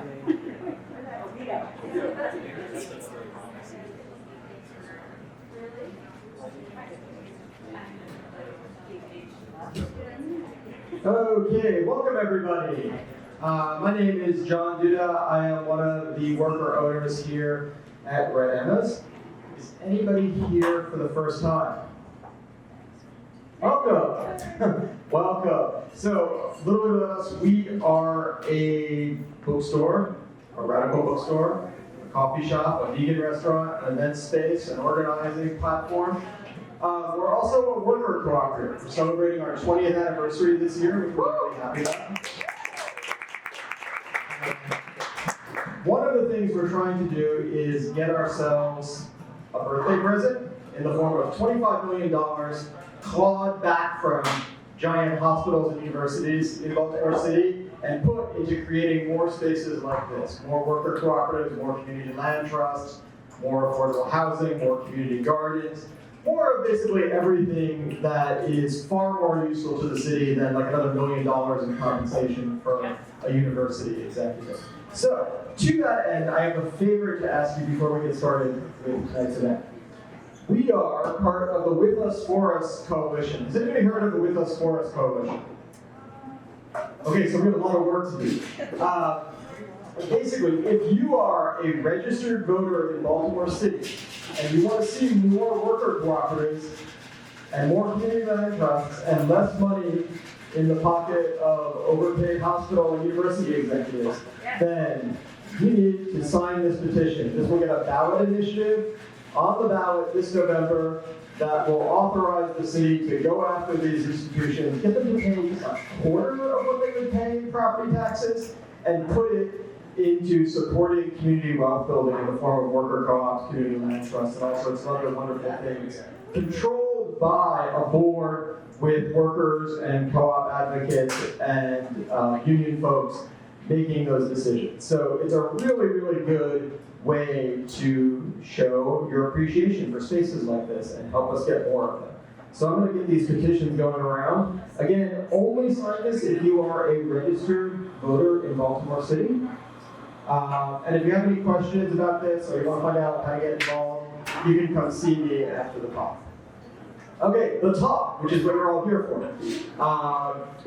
Okay, welcome everybody. My name is John Duda. I am one of the worker owners here at Red Emma's. Is anybody here for the first time? Welcome. Welcome. So, a little bit about us. We are a bookstore, a radical bookstore, a coffee shop, a vegan restaurant, an event space, an organizing platform. We're also a worker cooperative. We're celebrating our 20th anniversary this year, which we're really happy about. One of the things we're trying to do is get ourselves a birthday present in the form of $25 million clawed back from giant hospitals and universities in Baltimore City and put into creating more spaces like this. More worker cooperatives, more community land trusts, more affordable housing, more community gardens, more of basically everything that is far more useful to the city than like another $1 million in compensation from a university executive. So, to that end, I have a favor to ask you before we get started with tonight's event. We are part of the With Us For Us Coalition. Has anybody heard of the With Us For Us Coalition? Okay, so we have a lot of work to do. Basically, if you are a registered voter in Baltimore City and you want to see more worker cooperatives and more community land trusts and less money in the pocket of overpaid hospital and university executives, then you need to sign this petition. This will get a ballot initiative on the ballot this November that will authorize the city to go after these institutions, get them to pay a quarter of what they would pay in property taxes, and put it into supporting community wealth building in the form of worker co-ops, community land trusts, and all sorts of other wonderful things, controlled by a board with workers and co-op advocates and union folks making those decisions. So it's a really, really good way to show your appreciation for spaces like this and help us get more of them. So I'm going to get these petitions going around. Again, only sign this if you are a registered voter in Baltimore City. And if you have any questions about this or you want to find out how to get involved, you can come see me after the talk. Okay, the talk, which is what you're all here for.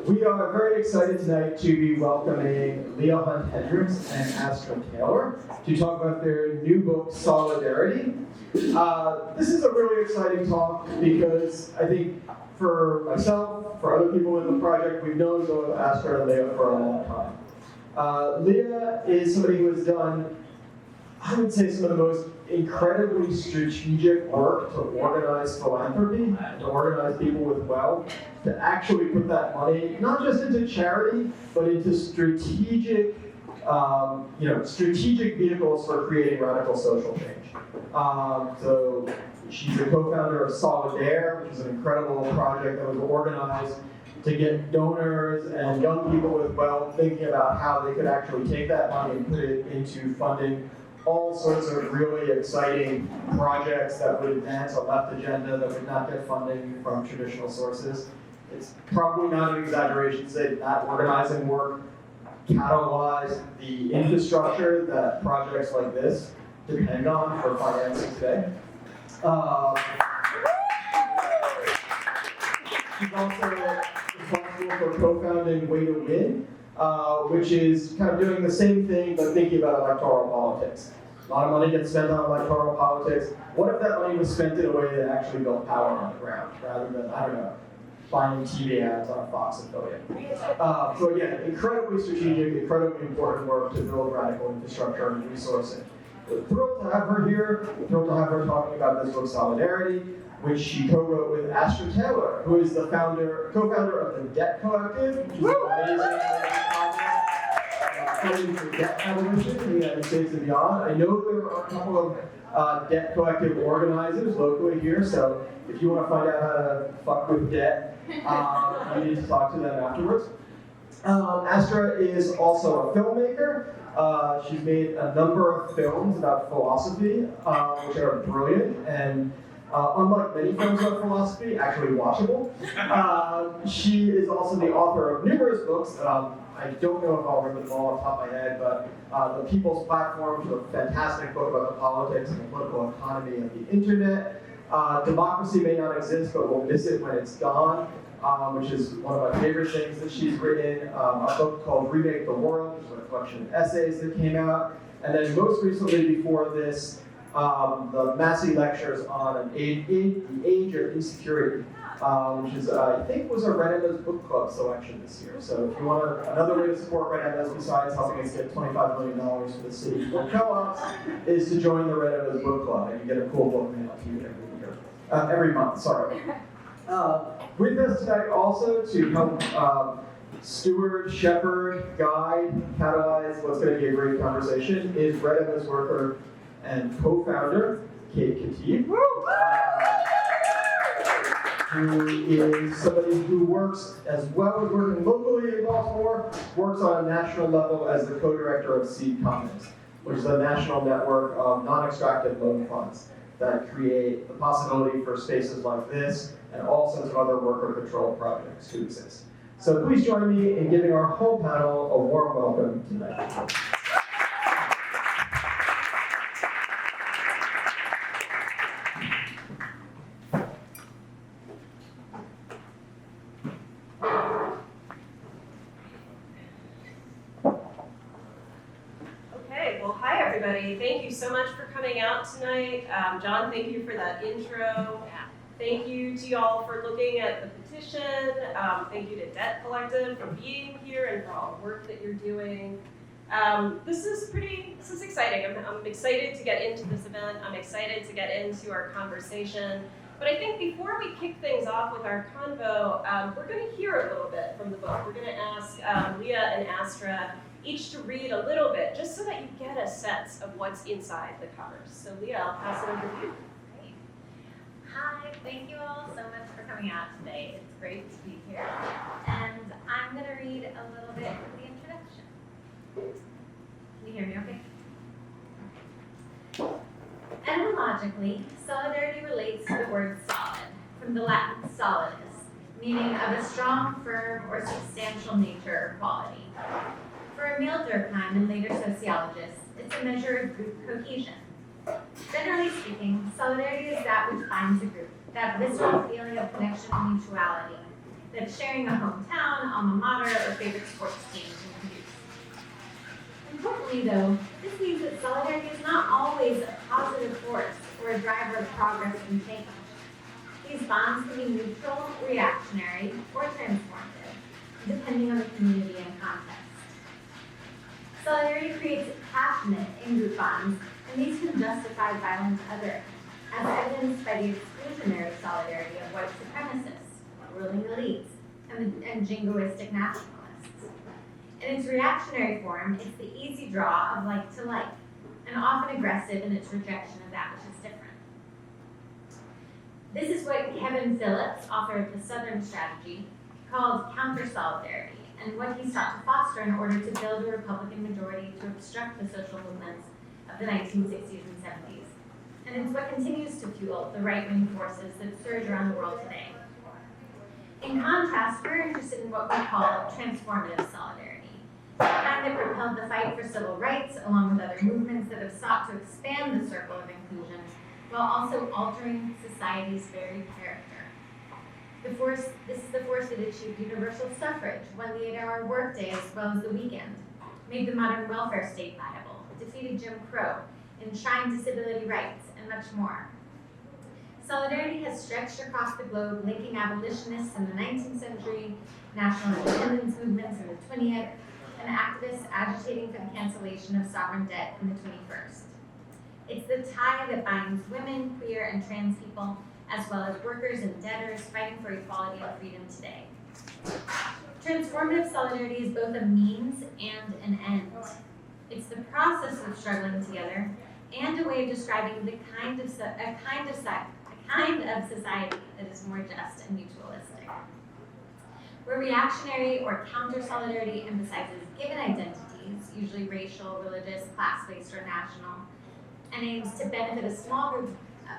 We are very excited tonight to be welcoming Leah Hunt-Hendrix and Astra Taylor to talk about their new book, Solidarity. This is a really exciting talk because I think for myself, for other people in the project, we've known both Astra and Leah for a long time. Leah is somebody who has done, I would say, some of the most incredibly strategic work to organize philanthropy, to organize people with wealth, to actually put that money, not just into charity, but into strategic, strategic vehicles for creating radical social change. So she's a co-founder of Solidaire, which is an incredible project that was organized to get donors and young people with wealth thinking about how they could actually take that money and put it into funding all sorts of really exciting projects that would advance a left agenda that would not get funding from traditional sources. It's probably not an exaggeration to say that organizing work catalyzed the infrastructure that projects like this depend on for financing today. She's also responsible for co-founding Way to Win, which is kind of doing the same thing but thinking about electoral politics. A lot of money gets spent on electoral politics. What if that money was spent in a way that actually built power on the ground, rather than, I don't know, buying TV ads on a Fox affiliate? So again, incredibly strategic, incredibly important work to build radical infrastructure and resourcing. We're thrilled to have her here. We're thrilled to have her talking about this book, Solidarity, which she co-wrote with Astra Taylor, who is the co-founder of the Debt Collective, which is an amazing fighting for debt abolition in the United States and beyond. I know there are a couple of Debt Collective organizers locally here, so if you want to find out how to fuck with debt, you need to talk to them afterwards. Astra is also a filmmaker. She's made a number of films about philosophy, which are brilliant and unlike many films about philosophy, actually watchable. She is also the author of numerous books. I don't know if I'll remember them all off the top of my head, but The People's Platform, which is a fantastic book about the politics and the political economy of the internet. Democracy May Not Exist, but We'll Miss It When It's Gone, which is one of my favorite things that she's written. A book called Remake the World, which is a collection of essays that came out. And then most recently before this, the Massey Lectures on the Age of Insecurity, which is, I think, was a Red Emma's Book Club selection this year. So if you want another way to support Red Emma's besides helping us get $25 million for the city book co-ops is to join the Red Emma's Book Club, and you get a cool book mailed to you every month. Sorry. With us tonight also to help steward, shepherd, guide, catalyze what's going to be a great conversation is Red Emma's worker and co-founder, Kate Khatib, who is somebody who works, as well as working locally in Baltimore, works on a national level as the co-director of Seed Commons, which is a national network of non-extractive loan funds that create the possibility for spaces like this and all sorts of other worker control projects to exist. So please join me in giving our whole panel a warm welcome tonight. Thank you so much for coming out tonight. John, thank you for that intro. Thank you to y'all for looking at the petition. Thank you to Debt Collective for being here and for all the work that you're doing. This is exciting. I'm excited to get into this event. I'm excited to get into our conversation. But I think before we kick things off with our convo, we're going to hear a little bit from the book. We're going to ask Leah and Astra each to read a little bit, just so that you get a sense of what's inside the covers. So Leah, I'll pass it over to you. Great. Hi, thank you all so much for coming out today. It's great to be here. And I'm going to read a little bit of the introduction. Can you hear me okay? Etymologically, solidarity relates to the word solid, from the Latin solidus, meaning of a strong, firm, or substantial nature or quality. For Emile Durkheim and later sociologists, it's a measure of group cohesion. Generally speaking, solidarity is that which binds a group, that visceral feeling of connection and mutuality, that sharing a hometown, alma mater, or favorite sports team can produce. Importantly, though, this means that solidarity is not always a positive force or a driver of progress and change. These bonds can be neutral, reactionary, or transformative, depending on the community and context. Solidarity creates passionate in-group bonds, and these can justify violent othering, as evidenced by the exclusionary solidarity of white supremacists, ruling elites, and jingoistic nationalists. In its reactionary form, it's the easy draw of like to like, and often aggressive in its rejection of that which is different. This is what Kevin Phillips, author of The Southern Strategy, called counter-solidarity, and what he sought to foster in order to build a Republican majority to obstruct the social movements of the 1960s and 70s. And it's what continues to fuel the right-wing forces that surge around the world today. In contrast, we're interested in what we call transformative solidarity, the kind that propelled the fight for civil rights, along with other movements that have sought to expand the circle of inclusion, while also altering society's very character. This is the force that achieved universal suffrage, won the 8-hour workday as well as the weekend, made the modern welfare state viable, defeated Jim Crow, enshrined disability rights, and much more. Solidarity has stretched across the globe, linking abolitionists in the 19th century, national independence movements in the 20th, and activists agitating for the cancellation of sovereign debt in the 21st. It's the tie that binds women, queer, and trans people, as well as workers and debtors fighting for equality and freedom today. Transformative solidarity is both a means and an end. It's the process of struggling together and a way of describing a kind of society that is more just and mutualistic. Where reactionary or counter-solidarity emphasizes given identities, usually racial, religious, class-based, or national, and aims to benefit a small group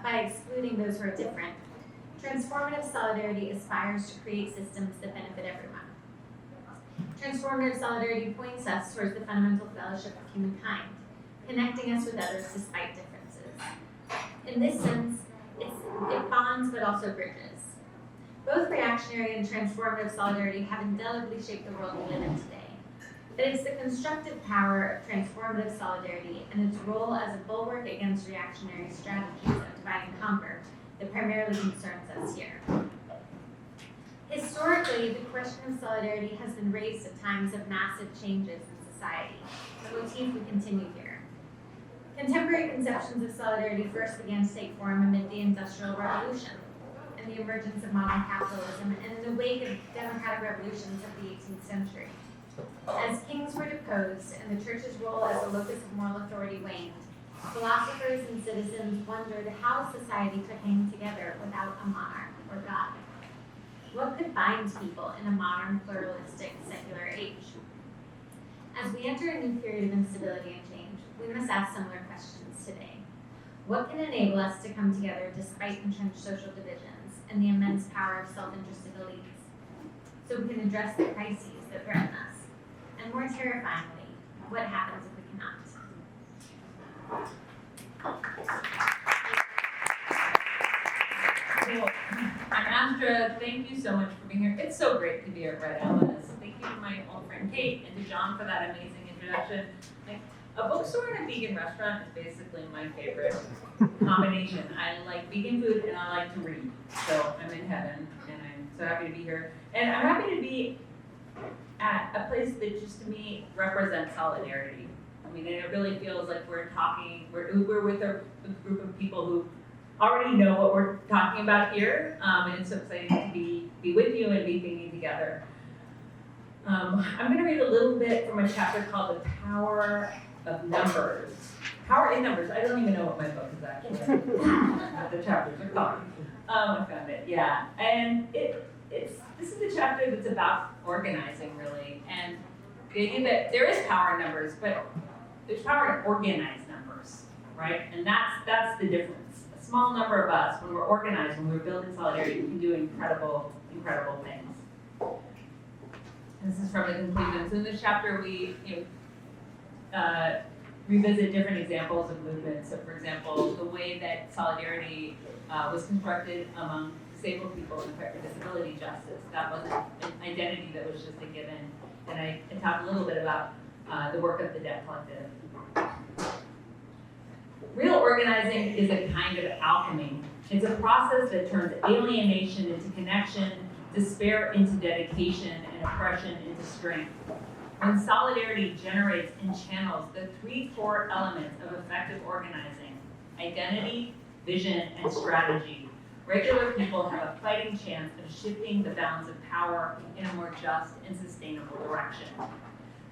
by excluding those who are different, transformative solidarity aspires to create systems that benefit everyone. Transformative solidarity points us towards the fundamental fellowship of humankind, connecting us with others despite differences. In this sense, it bonds but also bridges. Both reactionary and transformative solidarity have indelibly shaped the world we live in today. But it's the constructive power of transformative solidarity and its role as a bulwark against reactionary strategies of divide and conquer that primarily concerns us here. Historically, the question of solidarity has been raised at times of massive changes in society, a motif we continue here. Contemporary conceptions of solidarity first began to take form amid the Industrial Revolution and the emergence of modern capitalism and in the wake of democratic revolutions of the 18th century. As kings were deposed and the church's role as a locus of moral authority waned, philosophers and citizens wondered how society could hang together without a monarch or God. What could bind people in a modern, pluralistic, secular age? As we enter a new period of instability and change, we must ask similar questions today. What can enable us to come together despite entrenched social divisions and the immense power of self-interested elites, so we can address the crises that threaten us? And more terrifyingly, what happens if we cannot? Cool. I'm Astra. Thank you so much for being here. It's so great to be at Red Alice. Thank you to my old friend Kate and to John for that amazing introduction. A bookstore and a vegan restaurant is basically my favorite combination. I like vegan food and I like to read. So I'm in heaven and I'm so happy to be here. And I'm happy to be at a place that just to me represents solidarity. I mean, it really feels like we're with a group of people who already know what we're talking about here, and it's so exciting to be with you and be thinking together. I'm going to read a little bit from a chapter called The Power of Numbers. Power in Numbers. I don't even know what my book is actually. What the chapters are called. I found it, yeah. And this is a chapter that's about organizing, really, and the idea that there is power in numbers, but there's power in organized numbers, right? And that's the difference. A small number of us, when we're organized, when we're building solidarity, we can do incredible, incredible things. And this is from the conclusion. So in this chapter, we revisit different examples of movements. So, for example, the way that solidarity was constructed among disabled people in the fight for disability justice. That wasn't an identity that was just a given. And I talked a little bit about the work of the Debt Collective. Real organizing is a kind of alchemy. It's a process that turns alienation into connection, despair into dedication, and oppression into strength. When solidarity generates and channels the three core elements of effective organizing, identity, vision, and strategy, regular people have a fighting chance of shifting the balance of power in a more just and sustainable direction.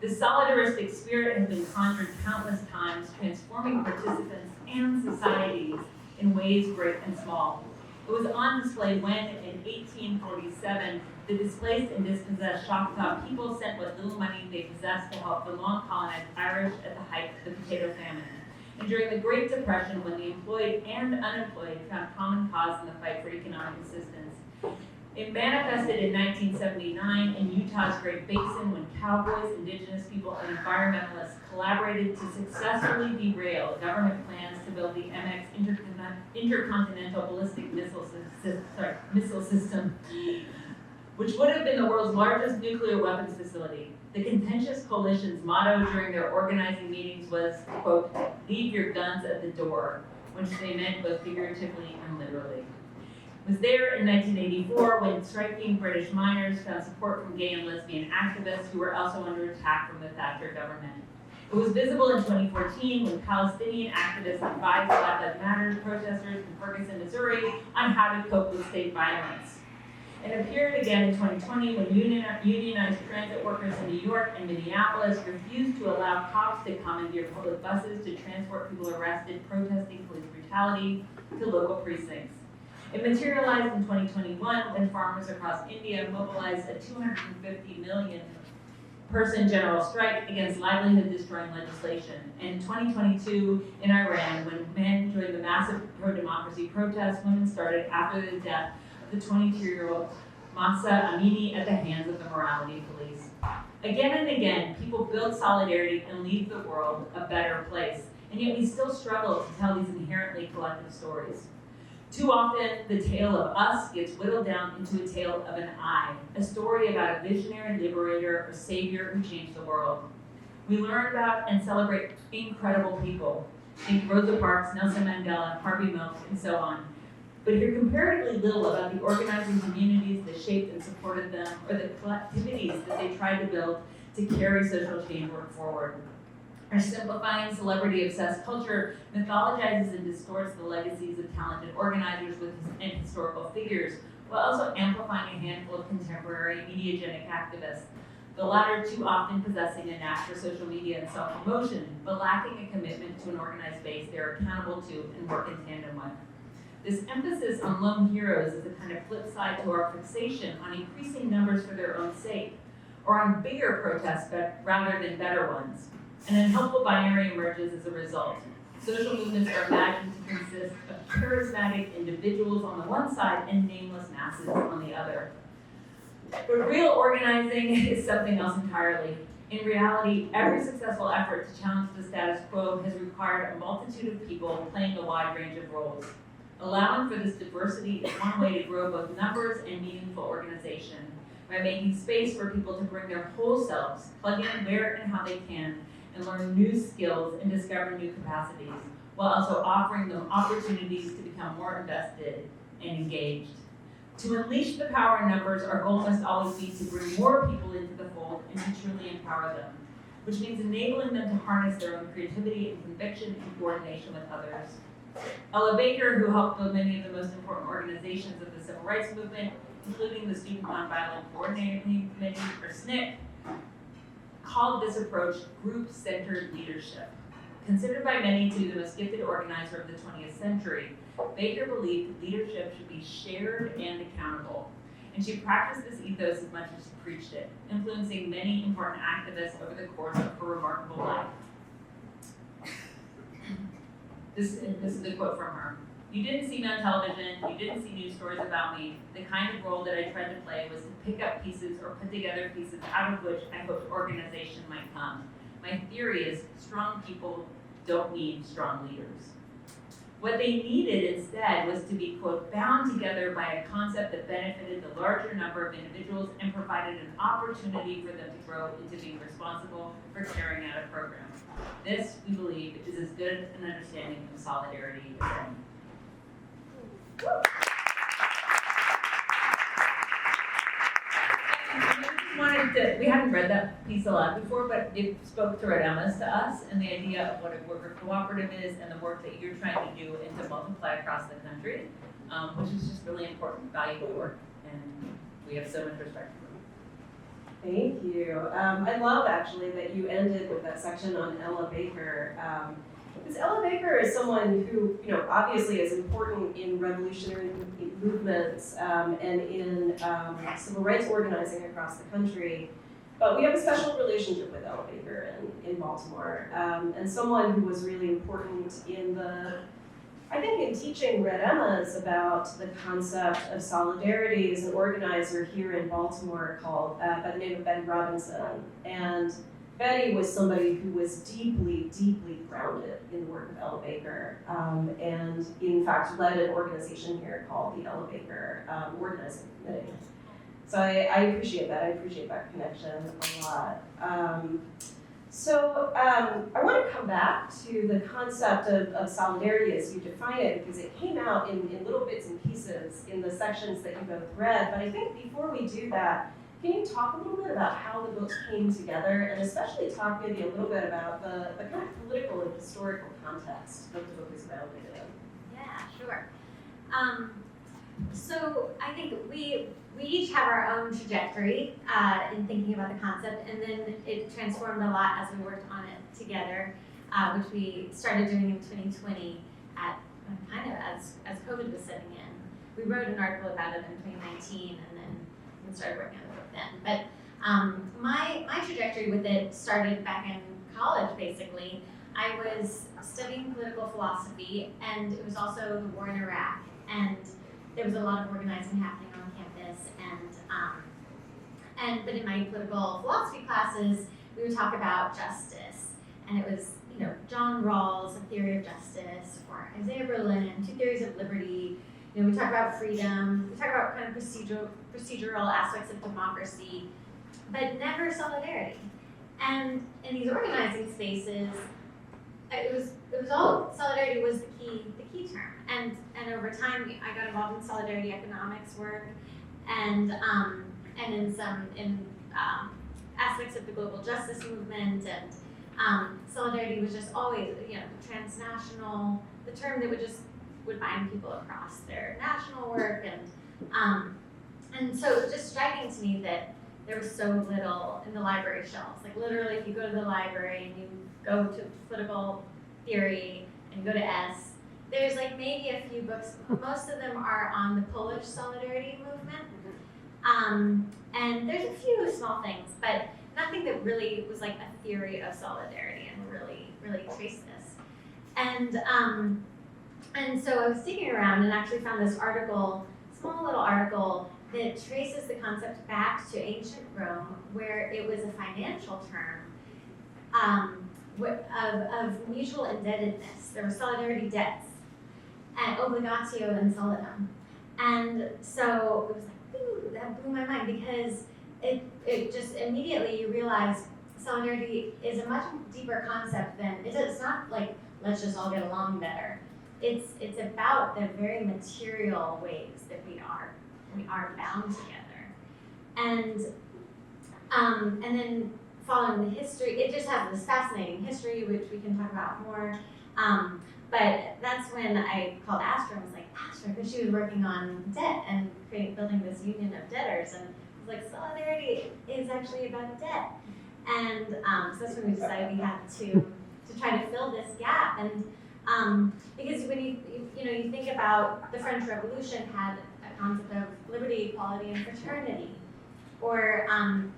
The solidaristic spirit has been conjured countless times, transforming participants and societies in ways great and small. It was on display when, in 1847, the displaced and dispossessed Choctaw people sent what little money they possessed to help the long colonized Irish at the height of the potato famine. And during the Great Depression, when the employed and unemployed found common cause in the fight for economic assistance. It manifested in 1979 in Utah's Great Basin when cowboys, indigenous people, and environmentalists collaborated to successfully derail government plans to build the MX intercontinental ballistic missile system, which would have been the world's largest nuclear weapons facility. The contentious coalition's motto during their organizing meetings was, quote, "Leave your guns at the door," which they meant both figuratively and literally. It was there in 1984 when striking British miners found support from gay and lesbian activists who were also under attack from the Thatcher government. It was visible in 2014 when Palestinian activists advised Black Lives Matter protesters in Ferguson, Missouri on how to cope with state violence. It appeared again in 2020 when unionized transit workers in New York and Minneapolis refused to allow cops to commandeer public buses to transport people arrested protesting police brutality to local precincts. It materialized in 2021 when farmers across India mobilized a 250 million person general strike against livelihood-destroying legislation. And in 2022 in Iran, when men joined the massive pro-democracy protests, women started after the death of the 22-year-old Mahsa Amini at the hands of the morality police. Again and again, people build solidarity and leave the world a better place, and yet we still struggle to tell these inherently collective stories. Too often, the tale of us gets whittled down into a tale of an I, a story about a visionary liberator or savior who changed the world. We learn about and celebrate incredible people, think Rosa Parks, Nelson Mandela, Harvey Milk, and so on, but hear comparatively little about the organizing communities that shaped and supported them, or the collectivities that they tried to build to carry social change work forward. Our simplifying, celebrity-obsessed culture mythologizes and distorts the legacies of talented organizers and historical figures, while also amplifying a handful of contemporary mediagenic activists, the latter too often possessing a knack for social media and self-promotion, but lacking a commitment to an organized base they are accountable to and work in tandem with. This emphasis on lone heroes is a kind of flip side to our fixation on increasing numbers for their own sake, or on bigger protests rather than better ones. An unhelpful binary emerges as a result. Social movements are imagined to consist of charismatic individuals on the one side and nameless masses on the other. But real organizing is something else entirely. In reality, every successful effort to challenge the status quo has required a multitude of people playing a wide range of roles. Allowing for this diversity is one way to grow both numbers and meaningful organization, by making space for people to bring their whole selves, plug in where and how they can, and learn new skills and discover new capacities, while also offering them opportunities to become more invested and engaged. To unleash the power in numbers, our goal must always be to bring more people into the fold and to truly empower them, which means enabling them to harness their own creativity and conviction in coordination with others. Ella Baker, who helped build many of the most important organizations of the civil rights movement, including the Student Nonviolent Coordinating Committee, or SNCC, called this approach group-centered leadership. Considered by many to be the most gifted organizer of the 20th century, Baker believed leadership should be shared and accountable, and she practiced this ethos as much as she preached it, influencing many important activists over the course of her remarkable life. This is a quote from her. "You didn't see me on television, you didn't see news stories about me. The kind of role that I tried to play was to pick up pieces or put together pieces out of which I hoped organization might come. My theory is strong people don't need strong leaders." What they needed instead was to be, quote, bound together by a concept that benefited the larger number of individuals and provided an opportunity for them to grow into being responsible for carrying out a program. This, we believe, is as good an understanding of solidarity as any. We hadn't read that piece a lot before, but it spoke to Red Emma's to us, and the idea of what a worker cooperative is and the work that you're trying to do and to multiply across the country, which is just really important, valuable work, and we have so much respect for it. Thank you. I love actually that you ended with that section on Ella Baker. Because Ella Baker is someone who, obviously is important in revolutionary movements and in civil rights organizing across the country. But we have a special relationship with Ella Baker in Baltimore, and someone who was really important in teaching Red Emma's about the concept of solidarity as an organizer here in Baltimore called, by the name of Betty Robinson. And Betty was somebody who was deeply, deeply grounded in the work of Ella Baker, and in fact led an organization here called the Ella Baker Organizing Committee. So I appreciate that. I appreciate that connection a lot. I want to come back to the concept of solidarity as you define it, because it came out in little bits and pieces in the sections that you both read. But I think before we do that, can you talk a little bit about how the books came together, and especially talk maybe a little bit about the kind of political and historical context that the book is evaluated in? Yeah, sure. So I think we each have our own trajectory in thinking about the concept, and then it transformed a lot as we worked on it together, which we started doing in 2020 kind of as COVID was setting in. We wrote an article about it in 2019, and then we started working on the book then. But my trajectory with it started back in college, basically. I was studying political philosophy, and it was also the war in Iraq, and there was a lot of organizing happening on campus, But in my political philosophy classes, we would talk about justice, and it was, John Rawls, A Theory of Justice, or Isaiah Berlin, Two Theories of Liberty. We talk about freedom, we talk about kind of procedural aspects of democracy, but never solidarity. And in these organizing spaces, it was all solidarity was the key term. And over time, I got involved in solidarity economics work, and in some aspects of the global justice movement, and solidarity was just always, transnational, the term that would bind people across their national work, and so it was just striking to me that there was so little in the library shelves. Like literally, if you go to the library and you go to political theory and go to S, there's like maybe a few books. Most of them are on the Polish solidarity movement, and there's a few small things, but nothing that really was like a theory of solidarity and really traced this. And so I was digging around and actually found this article, small little article, that traces the concept back to ancient Rome, where it was a financial term of mutual indebtedness. There were solidarity debts, and obligatio and solidum. And so it was like, ooh, that blew my mind, because it just immediately you realize solidarity is a much deeper concept than, it's not like, let's just all get along better. It's about the very material ways that we are bound together. And then following the history, it just has this fascinating history, which we can talk about more. But that's when I called Astra and was like, Astra, because she was working on debt and building this union of debtors. And I was like, solidarity is actually about debt. And so that's when we decided we had to try to fill this gap. And because when you think about the French Revolution had a concept of liberty, equality, and fraternity, or an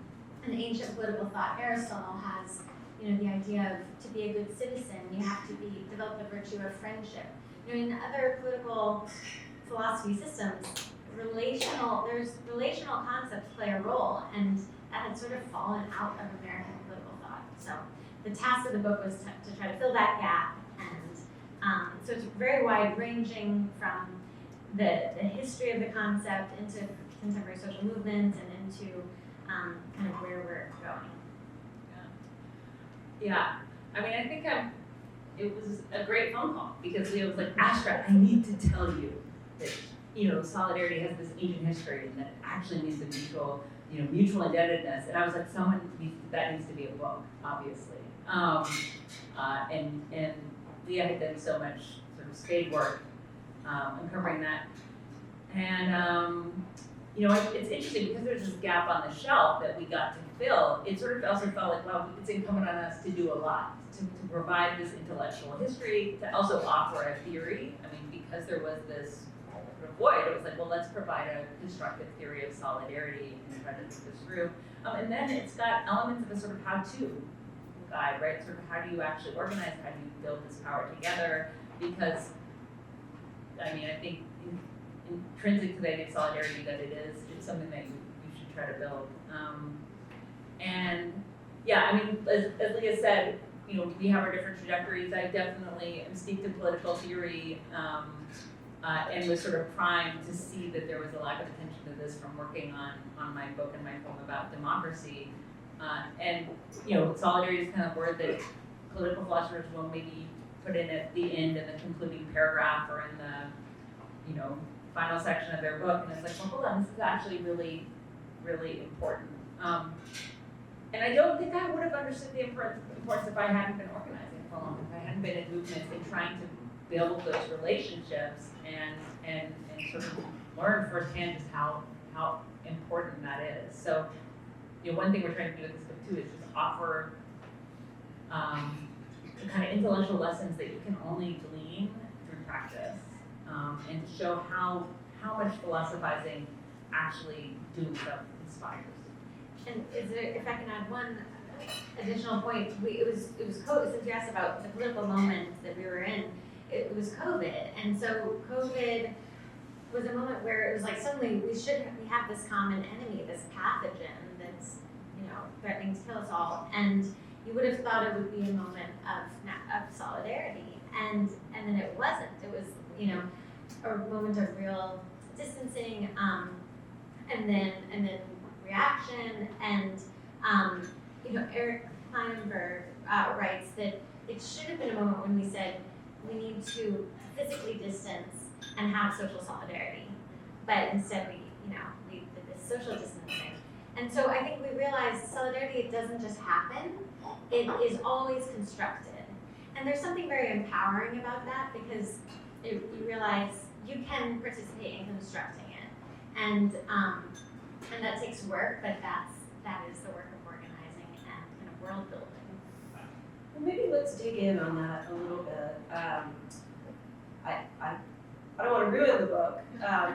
ancient political thought, Aristotle has the idea of to be a good citizen, you have to develop the virtue of friendship. In other political philosophy systems, there's relational concepts play a role, and that had sort of fallen out of American political thought. So the task of the book was to try to fill that gap, and so it's very wide-ranging from the history of the concept into contemporary social movements and into kind of where we're going. Yeah, I mean, I think it was a great phone call, because Leah was like, Astra, I need to tell you that, solidarity has this ancient history, and that it actually means a mutual indebtedness. And I was like, that needs to be a book, obviously. And Leah had done so much sort of spade work uncovering that. And, it's interesting, because there's this gap on the shelf that we got to fill. It sort of also felt like, well, it's incumbent on us to do a lot, to provide this intellectual history, to also offer a theory. I mean, because there was this sort of void, it was like, well, let's provide a constructive theory of solidarity and try to think this through. And then it's got elements of a sort of how-to guide, right? Sort of how do you actually organize, how do you build this power together? Because, I mean, I think intrinsic to the idea of solidarity that it's something that you should try to build. And yeah, I mean, as Leah said, we have our different trajectories. I definitely am steeped in political theory, and was sort of primed to see that there was a lack of attention to this from working on my book and my film about democracy. And solidarity is kind of a word that political philosophers will maybe put in at the end in the concluding paragraph or in the final section of their book, and it's like, well, hold on, this is actually really, really important. And I don't think I would have understood the importance if I hadn't been organizing for long, if I hadn't been in movements and trying to build those relationships and sort of learn firsthand just how important that is. So, one thing we're trying to do with this book too is just offer the kind of intellectual lessons that you can only glean through practice. And to show how much philosophizing actually doing stuff inspires. And if I can add one additional point, it was COVID, since you asked about the political moment that we were in, it was COVID, and so COVID was a moment where it was like suddenly we have this common enemy, this pathogen that's, threatening to kill us all. And you would have thought it would be a moment of solidarity, and then it wasn't. It was, a moment of real distancing, and then reaction. And Eric Kleinenberg writes that it should have been a moment when we said we need to physically distance and have social solidarity, but instead we did this social distancing. And so I think we realized solidarity, it doesn't just happen, it is always constructed. And there's something very empowering about that, because you realize you can participate in constructing it. And that takes work, but that is the work of organizing and kind of world building. Well, maybe let's dig in on that a little bit. I don't want to ruin the book,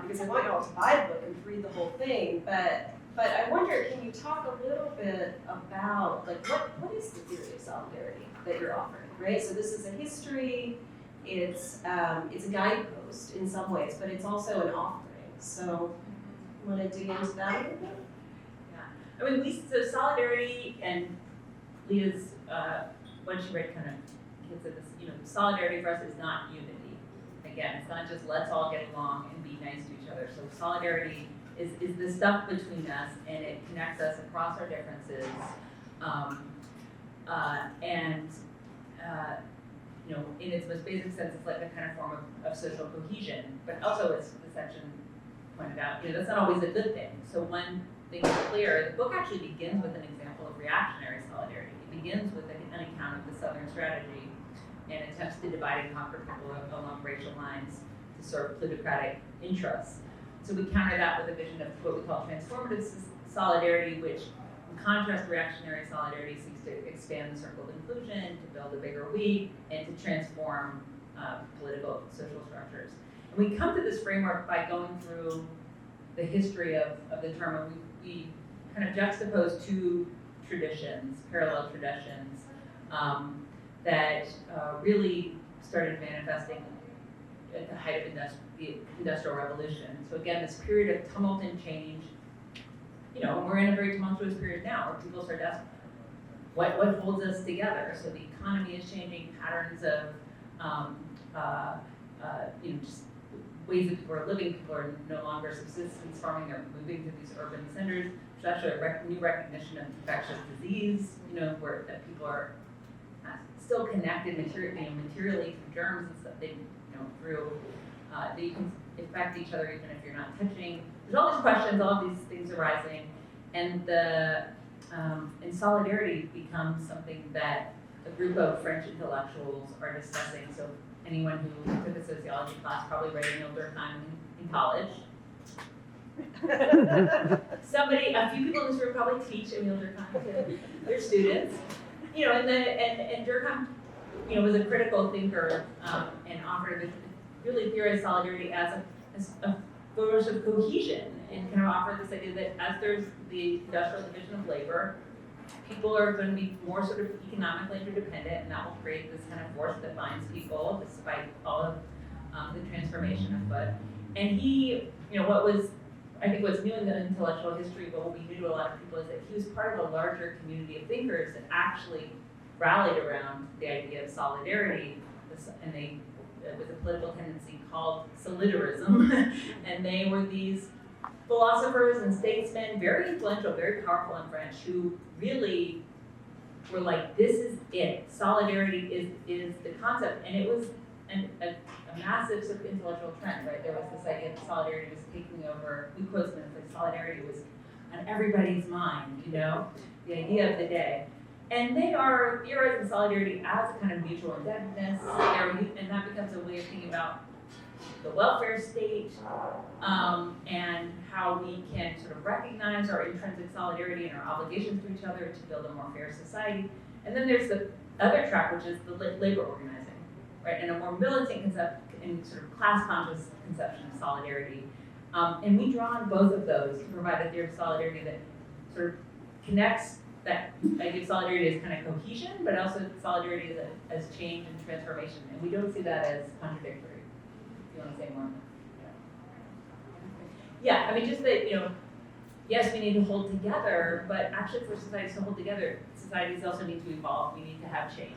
because I want y'all to buy the book and read the whole thing, but I wonder, can you talk a little bit about, like, what is the theory of solidarity that you're offering, right? So this is a history, it's a guidepost in some ways, but it's also an offering. So you want to dig into that a little bit? Yeah, I mean, so solidarity, and Leah's, when she read kind of gets at this, solidarity for us is not unity. Again, it's not just let's all get along and be nice to each other. So solidarity is the stuff between us, and it connects us across our differences. In its most basic sense, it's like a kind of form of social cohesion. But also, as the section pointed out, that's not always a good thing. So one thing is clear: the book actually begins with an example of reactionary solidarity. It begins with an account of the Southern strategy and attempts to divide and conquer people along racial lines to serve plutocratic interests. So we counter that with a vision of what we call transformative solidarity, which, in contrast to reactionary solidarity, seeks to expand the circle of inclusion, to build a bigger we, and to transform political social structures. And we come to this framework by going through the history of the term, and we kind of juxtapose two traditions, parallel traditions, that really started manifesting at the height of the Industrial Revolution. So again, this period of tumult and change, and we're in a very tumultuous period now where people start asking, what holds us together? So the economy is changing, patterns of, just ways that people are living. People are no longer subsistence farming, they're moving to these urban centers. There's actually a new recognition of infectious disease, where that people are still connected materially through germs and stuff. They, that you can infect each other even if you're not touching. There's all these questions, all of these things arising, and and solidarity becomes something that a group of French intellectuals are discussing. So anyone who took a sociology class probably read Emile Durkheim in college. A few people in this room probably teach Emile Durkheim to their students. And Durkheim, was a critical thinker and offered really theorized solidarity as a force of cohesion, and kind of offered this idea that as there's the industrial division of labor, people are going to be more sort of economically interdependent, and that will create this kind of force that binds people despite all of the transformation afoot. And he, I think what's new in the intellectual history, but will be new to a lot of people, is that he was part of a larger community of thinkers that actually rallied around the idea of solidarity, and they, with a political tendency called solidarism, and they were these philosophers and statesmen, very influential, very powerful in French, who really were like, this is it. Solidarity is the concept, and it was a massive sort of intellectual trend, right? There was this idea that solidarity was taking over. We quote Smith, like solidarity was on everybody's mind, the idea of the day. And they are theorizing solidarity as a kind of mutual indebtedness, and that becomes a way of thinking about the welfare state, and how we can sort of recognize our intrinsic solidarity and our obligations to each other to build a more fair society. And then there's the other track, which is the labor organizing, right? And a more militant concept and sort of class-conscious conception of solidarity. And we draw on both of those to provide a theory of solidarity that sort of connects that idea of solidarity as kind of cohesion, but also solidarity as change and transformation. And we don't see that as contradictory. Do you want to say more? Yeah, I mean, just that, yes, we need to hold together, but actually for societies to hold together, societies also need to evolve, we need to have change.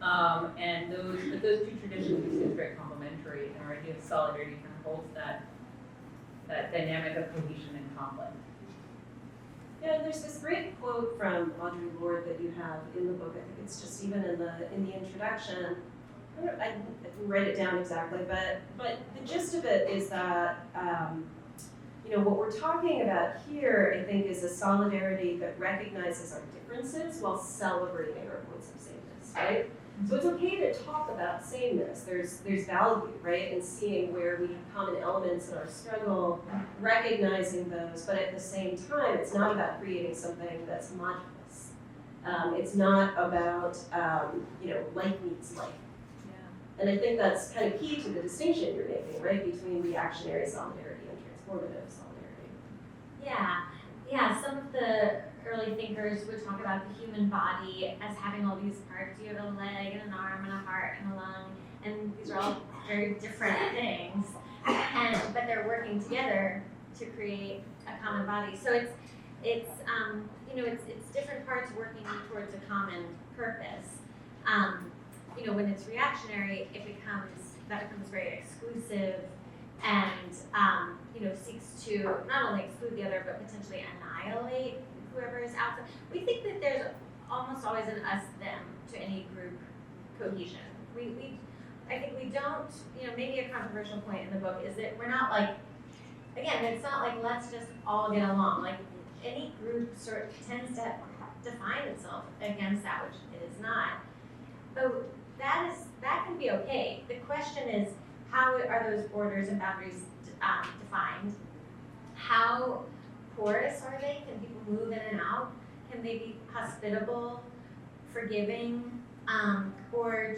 And those two traditions we see as very complementary, and our idea of solidarity kind of holds that dynamic of cohesion and conflict. Yeah, there's this great quote from Audre Lorde that you have in the book. I think it's just even in the introduction. I didn't write it down exactly, but the gist of it is that what we're talking about here, I think, is a solidarity that recognizes our differences while celebrating our points of sameness, right? So it's okay to talk about sameness. There's value, right, in seeing where we have common elements in our struggle, recognizing those, but at the same time, it's not about creating something that's homogenous. It's not about, like meets like. And I think that's kind of key to the distinction you're making, right, between reactionary solidarity and transformative solidarity. Yeah, some of the early thinkers would talk about the human body as having all these parts. You have a leg and an arm and a heart and a lung, and these are all very different things, but they're working together to create a common body. So it's different parts working towards a common purpose. When it's reactionary, that becomes very exclusive and seeks to not only exclude the other but potentially annihilate whoever is outside. We think that there's almost always an us-them to any group cohesion. I think we don't, maybe a controversial point in the book is that we're not like, again, it's not like let's just all get along. Like any group sort of tends to define itself against that, which it is not. But that can be okay. The question is, how are those borders and boundaries defined? How porous are they? Can people move in and out? Can they be hospitable, forgiving, or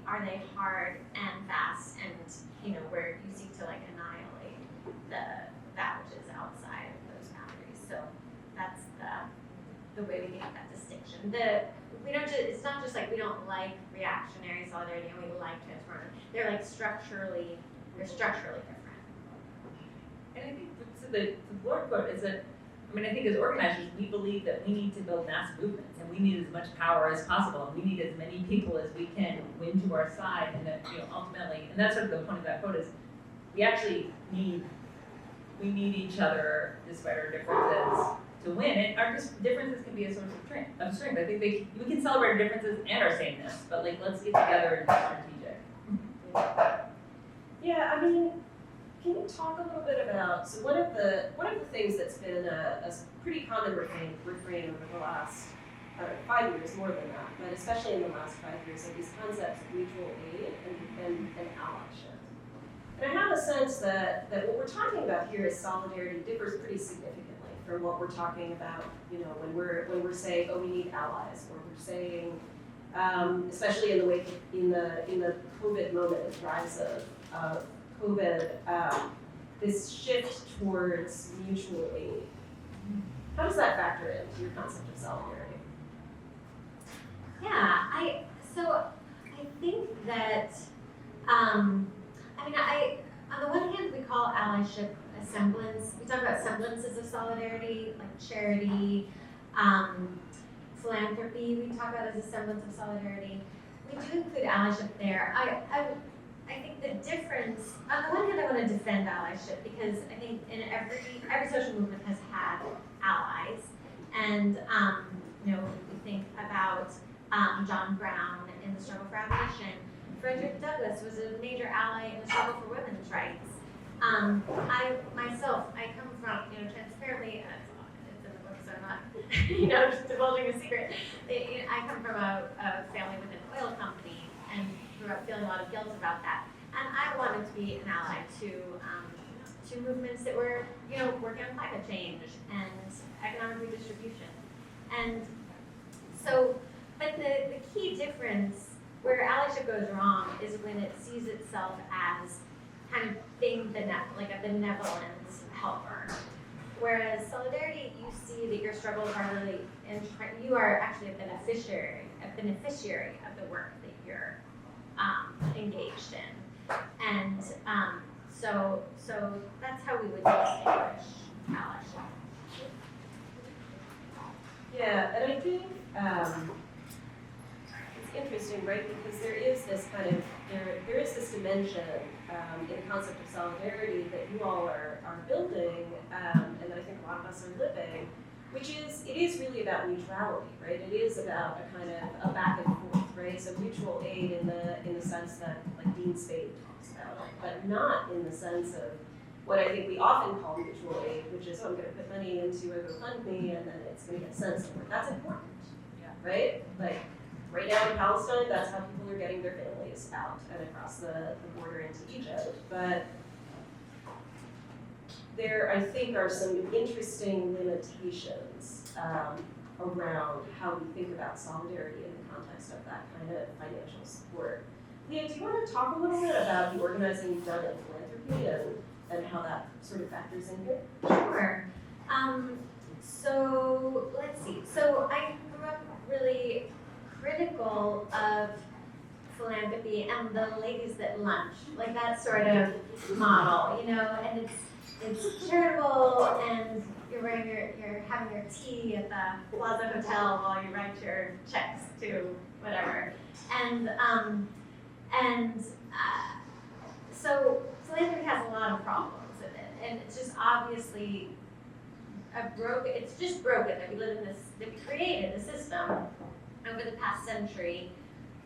are they hard and fast and where you seek to like annihilate that which is outside of those boundaries? So that's the way we think of that distinction. It's not just like we don't like reactionary solidarity and we like transformative. They're structurally different. And I think the Lorde quote is that, I think as organizers, we believe that we need to build mass movements and we need as much power as possible and we need as many people as we can win to our side, and that ultimately, and that's sort of the point of that quote is we actually need each other despite our differences to win. And our differences can be a source of strength. I think we can celebrate our differences and our sameness, but let's get together and be strategic. Yeah, can you talk a little bit about, so one of the things that's been a pretty common refrain over the last 5 years, more than that, but especially in the last 5 years, are these concepts of mutual aid and allyship. And I have a sense that what we're talking about here is solidarity differs pretty significantly from what we're talking about, when we're saying, oh, we need allies, or we're saying, especially in the wake in the COVID moment, the rise of COVID, this shift towards mutual aid. How does that factor into your concept of solidarity? Yeah, I think that on the one hand we call allyship a semblance. We talk about semblances of solidarity, like charity, philanthropy. We talk about as a semblance of solidarity. We do include allyship there. I think the difference, on the one hand, I want to defend allyship because I think in every social movement has had allies, and we think about John Brown in the struggle for abolition. Frederick Douglass was a major ally in the struggle for women's rights. I come from, transparently, it's in the book, so I'm not, just divulging a secret. I come from a family with an oil company and grew up feeling a lot of guilt about that. And I wanted to be an ally to movements that were, working on climate change and economic redistribution. And so, but the key difference where allyship goes wrong is when it sees itself as kind of being like a benevolent helper. Whereas solidarity, you see that your struggles are really, you are actually a beneficiary of the work that you're engaged in. And so that's how we would distinguish allyship. Yeah, and I think it's interesting, right? Because there is this kind of there is this dimension in the concept of solidarity that you all are building, and that I think a lot of us are living, which is it is really about mutuality, right? It is about a kind of a back and forth, right? So mutual aid in the sense that like Dean Spade talks about it, but not in the sense of what I think we often call mutual aid, which is, oh, I'm going to put money into a GoFundMe and then it's going to get sent somewhere. That's important, right? Like right now in Palestine, that's how people are getting their families out and across the border into Egypt. But there, I think, are some interesting limitations around how we think about solidarity in the context of that kind of financial support. Leah, do you want to talk a little bit about the organizing you've done in philanthropy and how that sort of factors in here? Sure. So let's see. So I grew up really critical of philanthropy and the ladies that lunch, like that sort of model, you know, and it's charitable and you're having your tea at the Plaza Hotel while you write your checks to whatever. So philanthropy has a lot of problems with it, and it's just obviously it's just broken that we live in this, that we created a system over the past century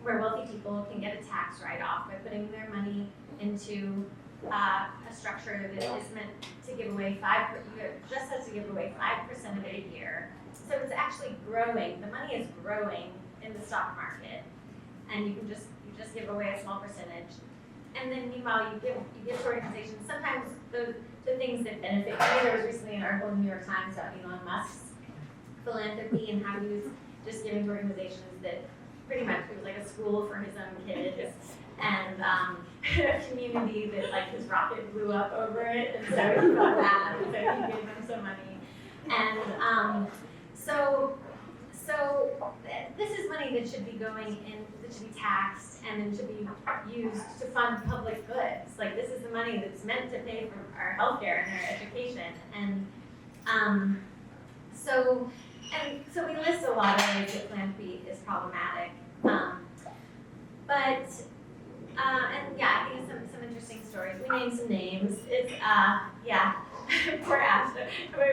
where wealthy people can get a tax write-off by putting their money into a structure that is meant to give away just has to give away 5% of it a year. So it's actually growing. The money is growing in the stock market, and you just give away a small percentage. And then meanwhile, you give to organizations. Sometimes the things that benefit you. There was recently an article in the New York Times about Elon Musk's philanthropy and how he was just giving to organizations that pretty much it was like a school for his own kids and a community that like his rocket blew up over it, and so he felt bad, and so he gave them some money. And so this is money that should be going in, that should be taxed, and then should be used to fund public goods. Like this is the money that's meant to pay for our healthcare and our education. And so we list a lot of ways that philanthropy is problematic. And yeah, I think it's some interesting stories. We named some names. It's poor Astra.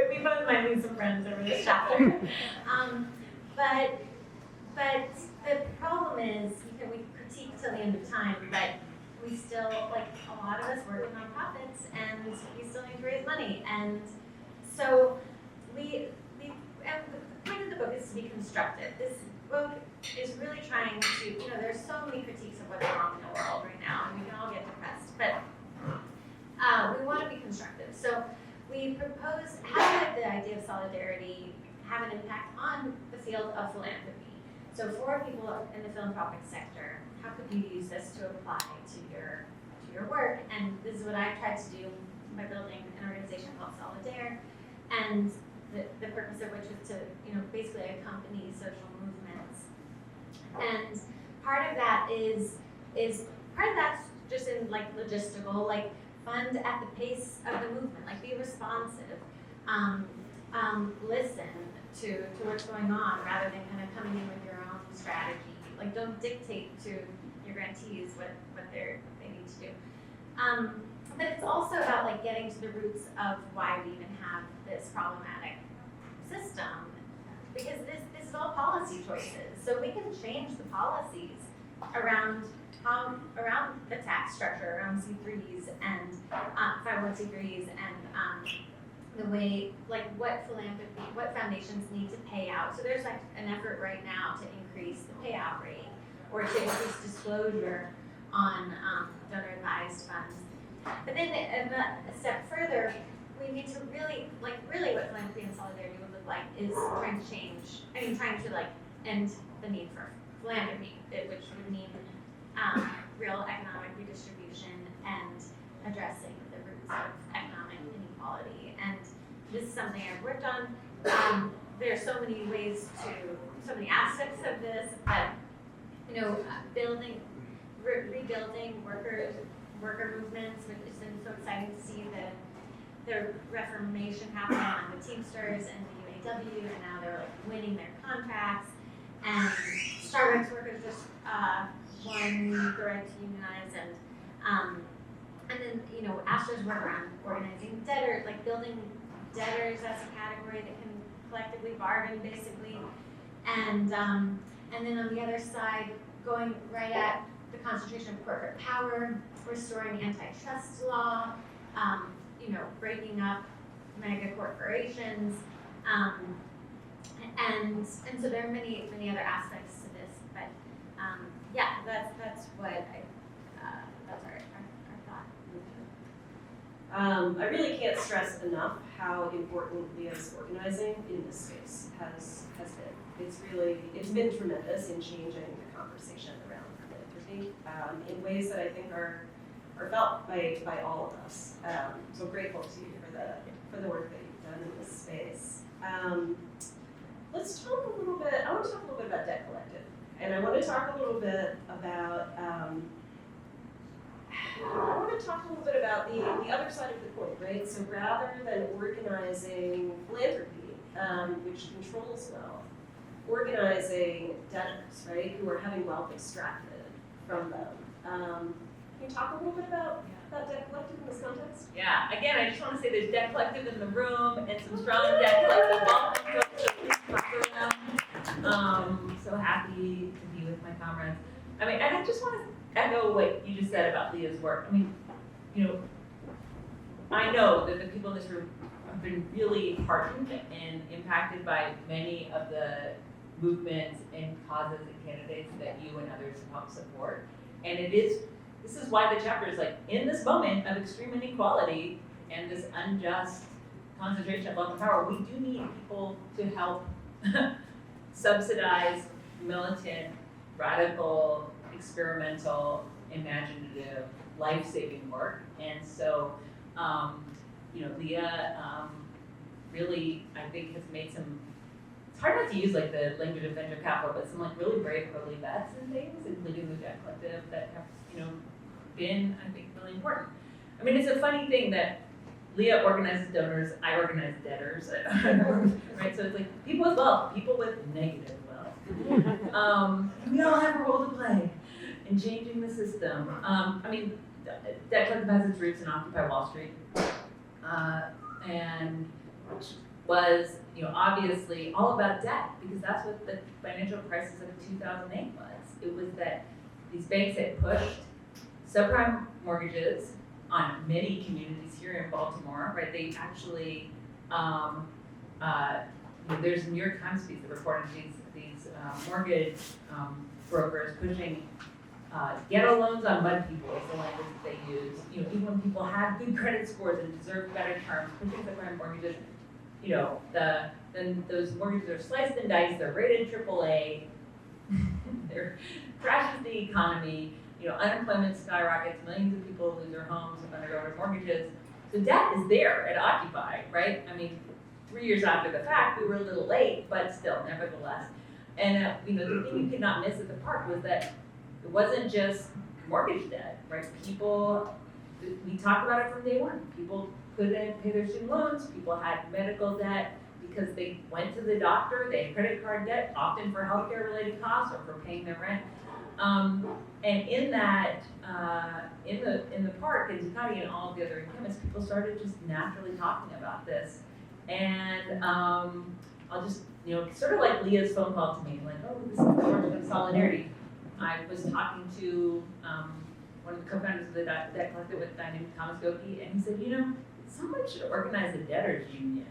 We both might lose some friends over this chapter. But the problem is, we critique till the end of time, but we still, like a lot of us work in nonprofits, and we still need to raise money. And so and the point of the book is to be constructive. This book is really trying to, there's so many critiques of what's wrong in the world right now, and we can all get depressed, but we want to be constructive. So we propose, how would the idea of solidarity have an impact on the field of philanthropy? So for people in the philanthropic sector, how could you use this to apply to your work? And this is what I tried to do by building an organization called Solidaire, and the purpose of which is to, basically accompany social movements. And part of that is part of that's just in like logistical, like fund at the pace of the movement, like be responsive, listen to what's going on rather than kind of coming in with your own strategy. Like don't dictate to your grantees what they need to do. But it's also about like getting to the roots of why we even have this problematic system, because this is all policy choices. So we can change the policies around the tax structure, around C3s and 501c3s, and the way, like what foundations need to pay out. So there's like an effort right now to increase the payout rate or to increase disclosure on donor advised funds. But then a step further, we need to really what philanthropy and solidarity would look like is trying to like end the need for philanthropy, which would mean real economic redistribution and addressing the roots of economic inequality. And this is something I've worked on. There are so many aspects of this, but rebuilding worker movements, which has been so exciting to see the reformation happen on the Teamsters and the UAW, and now they're like winning their contracts. And Starbucks workers just won the right to unionize, and then Astra's work around organizing debtors, like building debtors as a category that can collectively bargain, basically, and then on the other side, going right at the concentration of corporate power, restoring antitrust law, breaking up mega corporations, and so there are many other aspects to this, but yeah, that's what that's our thought. I really can't stress enough how important Leah's organizing in this space has been. It's been tremendous in changing the conversation around philanthropy in ways that I think are felt by all of us. So grateful to you for the work that you've done in this space. Let's talk a little bit. I want to talk a little bit about Debt Collective, and I want to talk a little bit about. I want to talk a little bit about the other side of the coin, right? So rather than organizing philanthropy, which controls wealth, organizing debtors, right, who are having wealth extracted from them. Can you talk a little bit about Debt Collective in this context? Yeah, again, I just want to say there's Debt Collective in the room and some strong Debt Collective welcome. So happy to be with my comrades. I mean, and I just want to echo what you just said about Leah's work. I mean, I know that the people in this room have been really heartened and impacted by many of the movements and causes and candidates that you and others have helped support. And this is why the chapter is like, in this moment of extreme inequality and this unjust concentration of wealth and power, we do need people to help subsidize militant, radical, experimental, imaginative, life-saving work. And so, Leah really, I think, has made some, it's hard not to use like the language of venture capital, but some like really brave early bets and things, including the Debt Collective, that have, been, I think, really important. I mean, it's a funny thing that Leah organizes donors, I organize debtors, right? So it's like people with wealth, people with negative wealth. We all have a role to play in changing the system. I mean, Debt Collective has its roots in Occupy Wall Street, and which was, obviously all about debt, because that's what the financial crisis of 2008 was. It was that these banks had pushed subprime mortgages on many communities here in Baltimore, right? They actually, there's New York Times piece that reported these mortgage brokers pushing ghetto loans on mud people is the language that they use. Even when people had good credit scores and deserved better terms, pushing subprime mortgages, then those mortgages are sliced and diced, they're rated AAA, they're crashes the economy, unemployment skyrockets, millions of people lose their homes and undergo their mortgages. So debt is there at Occupy, right? I mean, 3 years after the fact, we were a little late, but still, nevertheless. And the thing you could not miss at the park was that it wasn't just mortgage debt, right? People, we talked about it from day one. People couldn't pay their student loans. People had medical debt because they went to the doctor. They had credit card debt, often for healthcare related costs or for paying their rent. And in that, in the park, in Ducati and all of the other chemists, people started just naturally talking about this. And I'll just, sort of like Leah's phone call to me, like, oh, this is the origin of solidarity. I was talking to one of the co-founders of the Debt Collective with a guy named Thomas Goki, and he said, someone should organize a debtors union.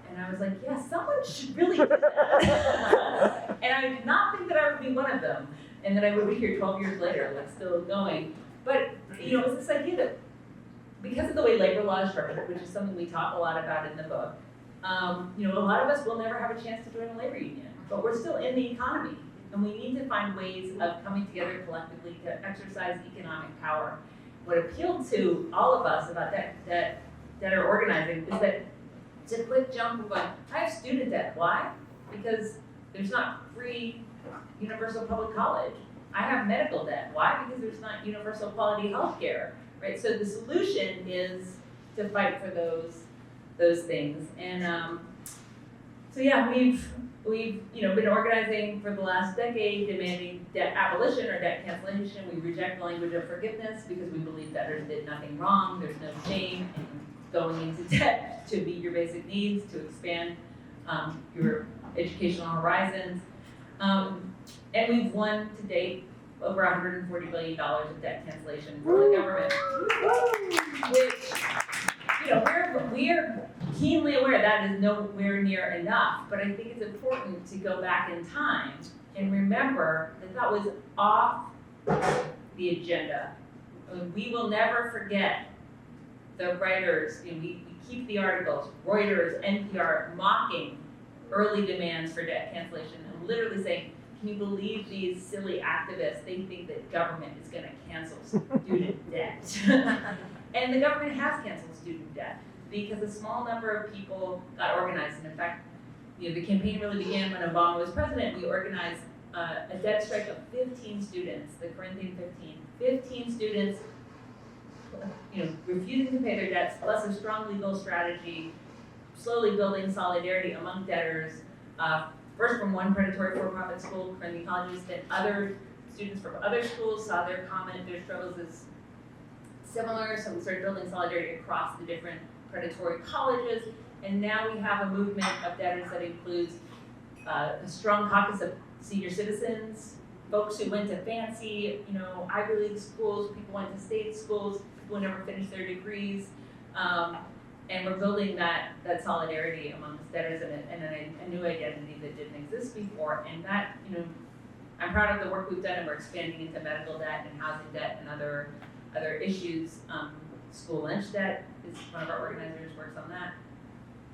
And I was like, yeah, someone should really do that. And I did not think that I would be one of them, and that I would be here 12 years later, like still going. But, it was this idea that because of the way labor law is structured, which is something we talk a lot about in the book, a lot of us will never have a chance to join a labor union, but we're still in the economy. And we need to find ways of coming together collectively to exercise economic power. What appealed to all of us about debtor organizing is that it's a quick jump from going, I have student debt. Why? Because there's not free universal public college. I have medical debt. Why? Because there's not universal quality health care, right? So the solution is to fight for those things. And So yeah, we've been organizing for the last decade, demanding debt abolition or debt cancellation. We reject the language of forgiveness because we believe debtors did nothing wrong. There's no shame in going into debt to meet your basic needs, to expand your educational horizons. And we've won to date over $140 billion of debt cancellation for the government, which, we are keenly aware that is nowhere near enough, but I think it's important to go back in time and remember that was off the agenda. I mean, we will never forget the writers, we keep the articles, Reuters, NPR, mocking early demands for debt cancellation and literally saying, can you believe these silly activists, they think that government is gonna cancel student debt. And the government has canceled student debt because a small number of people got organized. And in fact, the campaign really began when Obama was president. We organized a debt strike of 15 students, the Corinthian 15 students, refusing to pay their debts, plus a strong legal strategy, slowly building solidarity among debtors, first from one predatory for-profit school, Corinthian colleges, then other students from other schools saw their struggles as similar, so we started building solidarity across the different predatory colleges, and now we have a movement of debtors that includes a strong caucus of senior citizens, folks who went to fancy, Ivy League schools, people went to state schools, people who never finished their degrees, and we're building that solidarity amongst debtors and a new identity that didn't exist before, and that, I'm proud of the work we've done, and we're expanding into medical debt and housing debt and other issues. School lunch debt is one of our organizers works on that.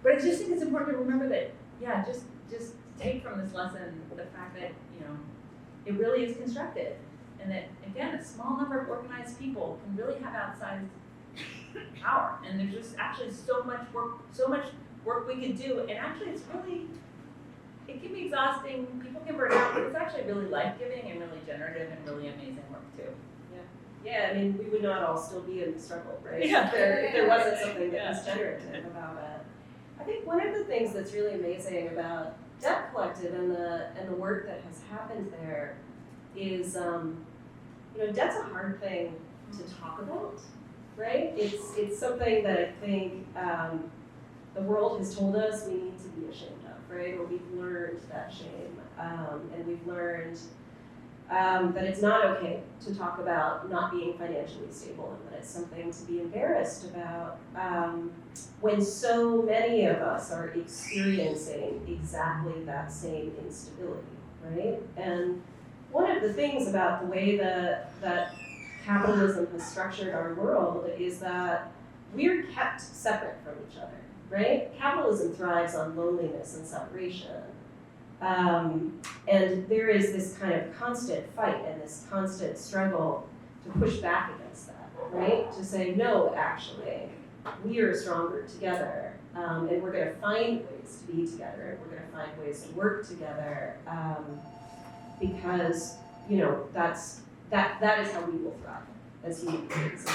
But I just think it's important to remember that, just take from this lesson the fact that, it really is constructed. And that, again, a small number of organized people can really have outsized power. And there's just actually so much work we could do. And actually it can be exhausting, people can burn out, but it's actually really life-giving and really generative and really amazing work too. Yeah, I mean, we would not all still be in the struggle, right? Yeah. If there wasn't something that was generative about it. I think one of the things that's really amazing about Debt Collective and the work that has happened there is, debt's a hard thing to talk about, right? It's something that I think the world has told us we need to be ashamed of, right? Or we've learned that shame, and we've learned that it's not okay to talk about not being financially stable, and that it's something to be embarrassed about when so many of us are experiencing exactly that same instability, right? And one of the things about the way that capitalism has structured our world is that we're kept separate from each other, right? Capitalism thrives on loneliness and separation. And there is this kind of constant fight and this constant struggle to push back against that, right? To say, no, actually, we are stronger together, and we're gonna find ways to be together, and we're gonna find ways to work together, because, that is how we will thrive as human beings in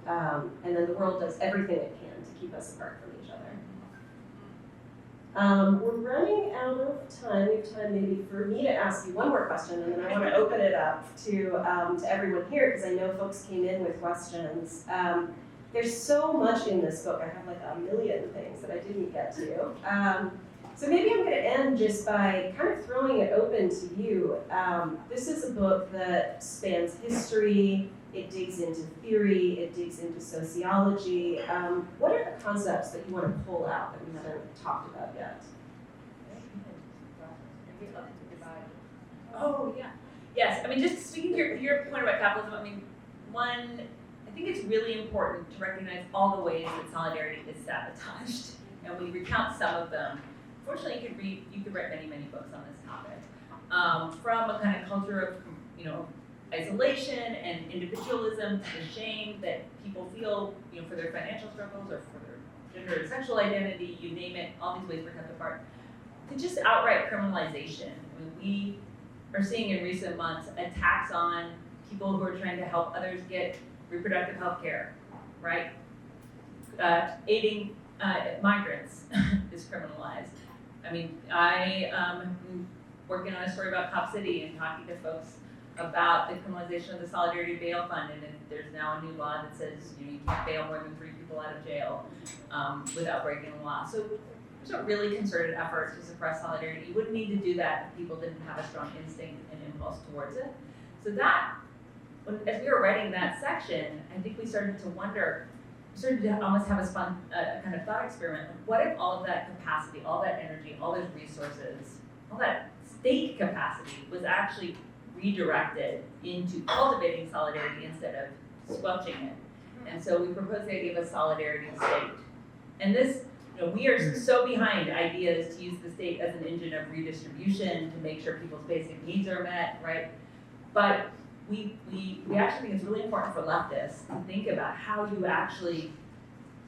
the world. And then the world does everything it can to keep us apart from each other. We're running out of time. We have time maybe for me to ask you one more question, and then I want to open it up to everyone here, because I know folks came in with questions. There's so much in this book. I have like a million things that I didn't get to. So maybe I'm going to end just by kind of throwing it open to you. This is a book that spans history. It digs into theory, it digs into sociology. What are the concepts that you want to pull out that we haven't talked about yet? Oh, yeah. Yes, I mean, just speaking to your point about capitalism, I mean, one, I think it's really important to recognize all the ways that solidarity is sabotaged, and we recount some of them. Fortunately, you could write many, many books on this topic. From a kind of culture of, isolation and individualism to the shame that people feel, for their financial struggles or for their gender and sexual identity, you name it, all these ways we're kept apart, to just outright criminalization. I mean, we are seeing in recent months attacks on people who are trying to help others get reproductive health care, right? Aiding migrants is criminalized. I mean, I have been working on a story about Cop City and talking to folks about the criminalization of the Solidarity Bail Fund, and there's now a new law that says you can't bail more than 3 people out of jail without breaking the law. So there's a really concerted effort to suppress solidarity. You wouldn't need to do that if people didn't have a strong instinct and impulse towards it. So that, as we were writing that section, I think we started to wonder, started to almost have a kind of thought experiment. Like, what if all of that capacity, all that energy, all those resources, all that state capacity was actually redirected into cultivating solidarity instead of squelching it? And so we proposed the idea of a solidarity state. And this, we are so behind ideas to use the state as an engine of redistribution to make sure people's basic needs are met, right? But we actually think it's really important for leftists to think about how you actually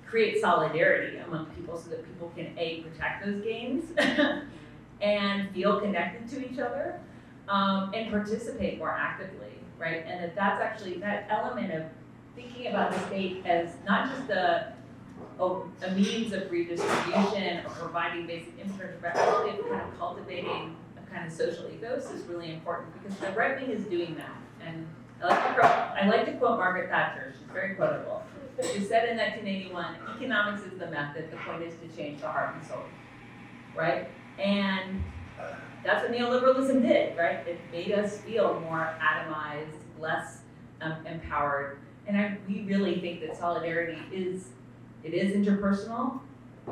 create solidarity among people so that people can A, protect those gains and feel connected to each other and participate more actively, right? And that's actually that element of thinking about the state as not just a means of redistribution or providing basic infrastructure, but actually kind of cultivating a kind of social ethos is really important because the right wing is doing that. And I like to quote Margaret Thatcher. She's very quotable. She said in 1981, economics is the method, the point is to change the heart and soul, right? And that's what neoliberalism did, right? It made us feel more atomized, less empowered. And we really think that solidarity is interpersonal.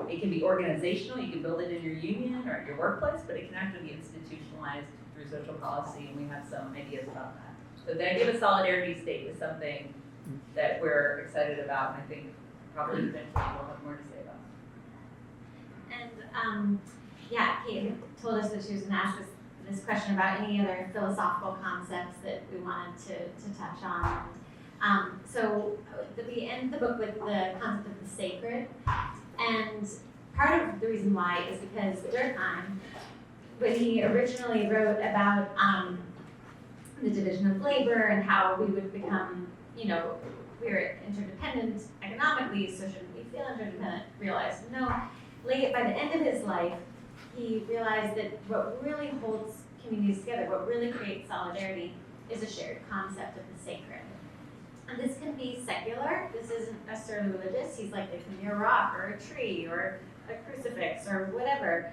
It can be organizational. You can build it in your union or at your workplace, but it can actually be institutionalized through social policy, and we have some ideas about that. So the idea of a solidarity state is something that we're excited about, and I think probably eventually we'll have more to say about. And Kate told us that she was going to ask this question about any other philosophical concepts that we wanted to touch on. So we end the book with the concept of the sacred, and part of the reason why is because Durkheim, when he originally wrote about the division of labor and how we would become, we were interdependent economically, so shouldn't we feel interdependent? Realized no. By the end of his life, he realized that what really holds communities together, what really creates solidarity, is a shared concept of the sacred. And this can be secular. This isn't necessarily religious. He's like, it can be a rock or a tree or a crucifix or whatever.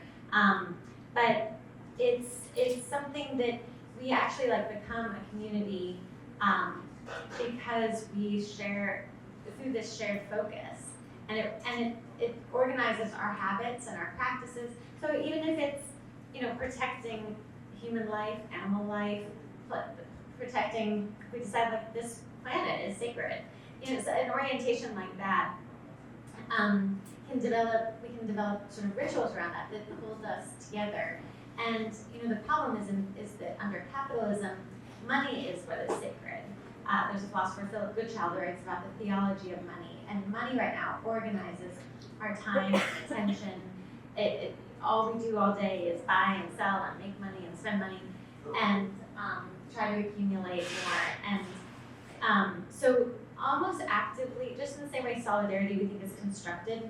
But it's something that we actually become a community because we share through this shared focus, and it organizes our habits and our practices. So even if it's protecting human life, animal life, protecting, we decide this planet is sacred. So an orientation like that we can develop sort of rituals around that pulls us together. And the problem is that under capitalism, money is what is sacred. There's a philosopher, Philip Goodchild, who writes about the theology of money. And money right now organizes our time, attention. All we do all day is buy and sell and make money and spend money and try to accumulate more. And so almost actively, just in the same way solidarity we think is constructed,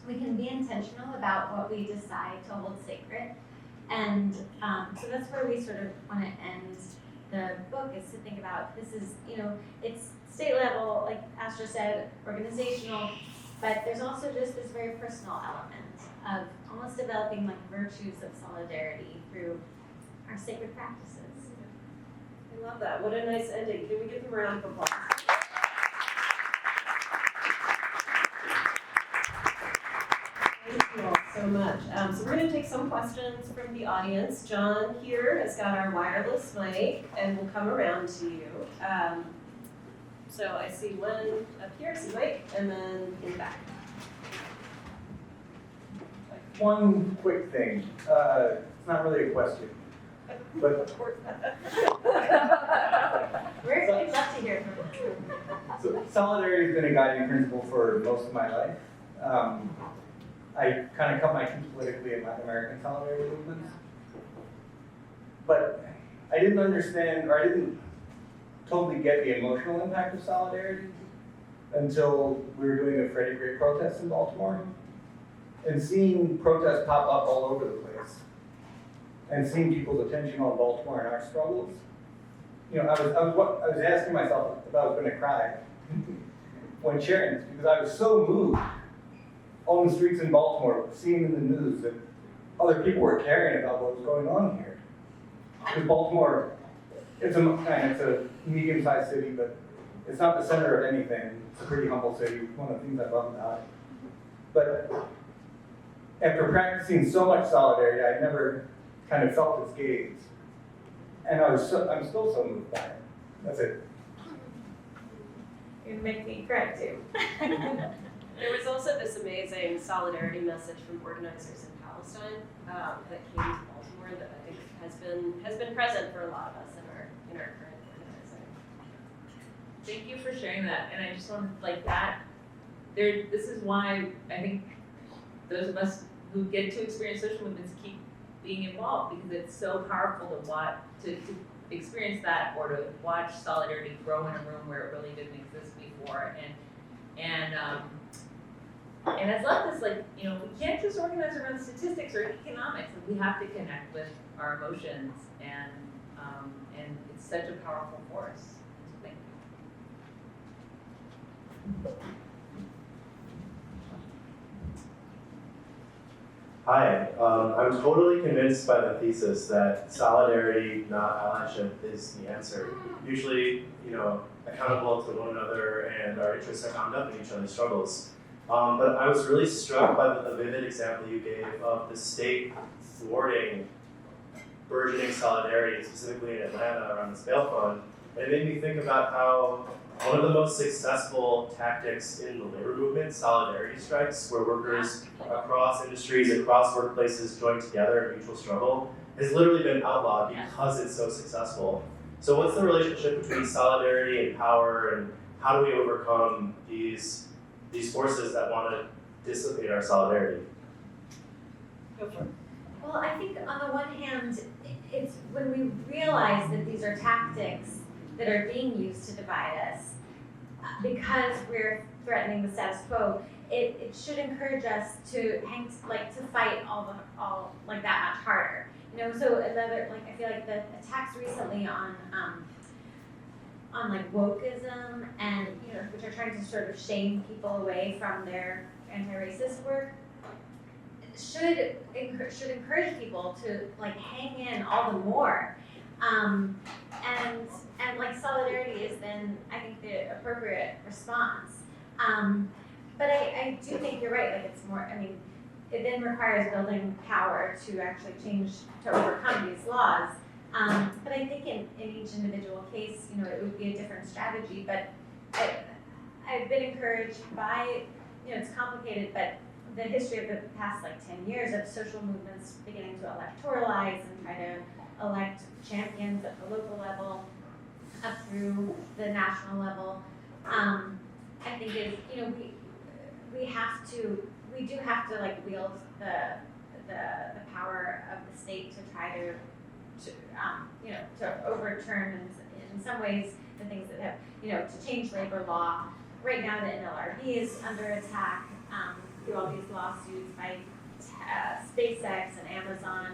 we can be intentional about what we decide to hold sacred. And so that's where we sort of want to end the book, is to think about this is, it's state level, like Astra said, organizational, but there's also just this very personal element of almost developing virtues of solidarity through our sacred practices. I love that. What a nice ending. Can we give them a round of applause? Thank you all so much. So we're going to take some questions from the audience. John here has got our wireless mic, and we'll come around to you. So I see one up here, I see Mike, and then in the back. One quick thing. It's not really a question, but Of course. We'd love to hear from you. so solidarity has been a guiding principle for most of my life. I kind of cut my teeth politically in Latin American solidarity movements, but I didn't understand, or I didn't totally get the emotional impact of solidarity until we were doing a Freddie Gray protest in Baltimore. and seeing protests pop up all over the place, and seeing people's attention on Baltimore and our struggles, I was asking myself if I was going to cry when sharing this, because I was so moved on the streets in Baltimore, seeing in the news that other people were caring about what was going on here. Because Baltimore, it's a medium-sized city, but it's not the center of anything. It's a pretty humble city, one of the things I love about it. But after practicing so much solidarity, I never kind of felt its gaze. And I'm still so moved by it. That's it. You make me cry too. There was also this amazing solidarity message from organizers in Palestine that came to Baltimore that I think has been present for a lot of us in our current organizing. Thank you for sharing that, and I just want that. This is why I think those of us who get to experience social movements keep being involved, because it's so powerful to watch, to experience that, or to watch solidarity grow in a room where it really didn't exist before. And as leftists, we can't just organize around statistics or economics. We have to connect with our emotions, and it's such a powerful force. So thank you. Hi, I'm totally convinced by the thesis that solidarity, not allyship, is the answer. Usually, accountable to one another, and our interests are bound up in each other's struggles. But I was really struck by the vivid example you gave of the state thwarting burgeoning solidarity, specifically in Atlanta around this bail fund. And it made me think about how one of the most successful tactics in the labor movement, solidarity strikes, where workers across industries, across workplaces join together in mutual struggle, has literally been outlawed because it's so successful. So what's the relationship between solidarity and power, and how do we overcome these forces that want to dissipate our solidarity? Go for it. Well, I think on the one hand, it's when we realize that these are tactics that are being used to divide us, because we're threatening the status quo, it should encourage us to fight all that much harder. So another, I feel like the attacks recently on wokeism and which are trying to sort of shame people away from their anti-racist work, should encourage people to hang in all the more. And solidarity is then, I think, the appropriate response. But I do think you're right, it's more, it then requires building power to actually to overcome these laws. But I think in each individual case, it would be a different strategy, but I've been encouraged by, it's complicated, but the history of the past 10 years of social movements beginning to electoralize and try to elect champions at the local level up through the national level. I think is, we do have to wield the power of the state to try to overturn in some ways the things that have, to change labor law. Right now the NLRB is under attack through all these lawsuits by SpaceX and Amazon.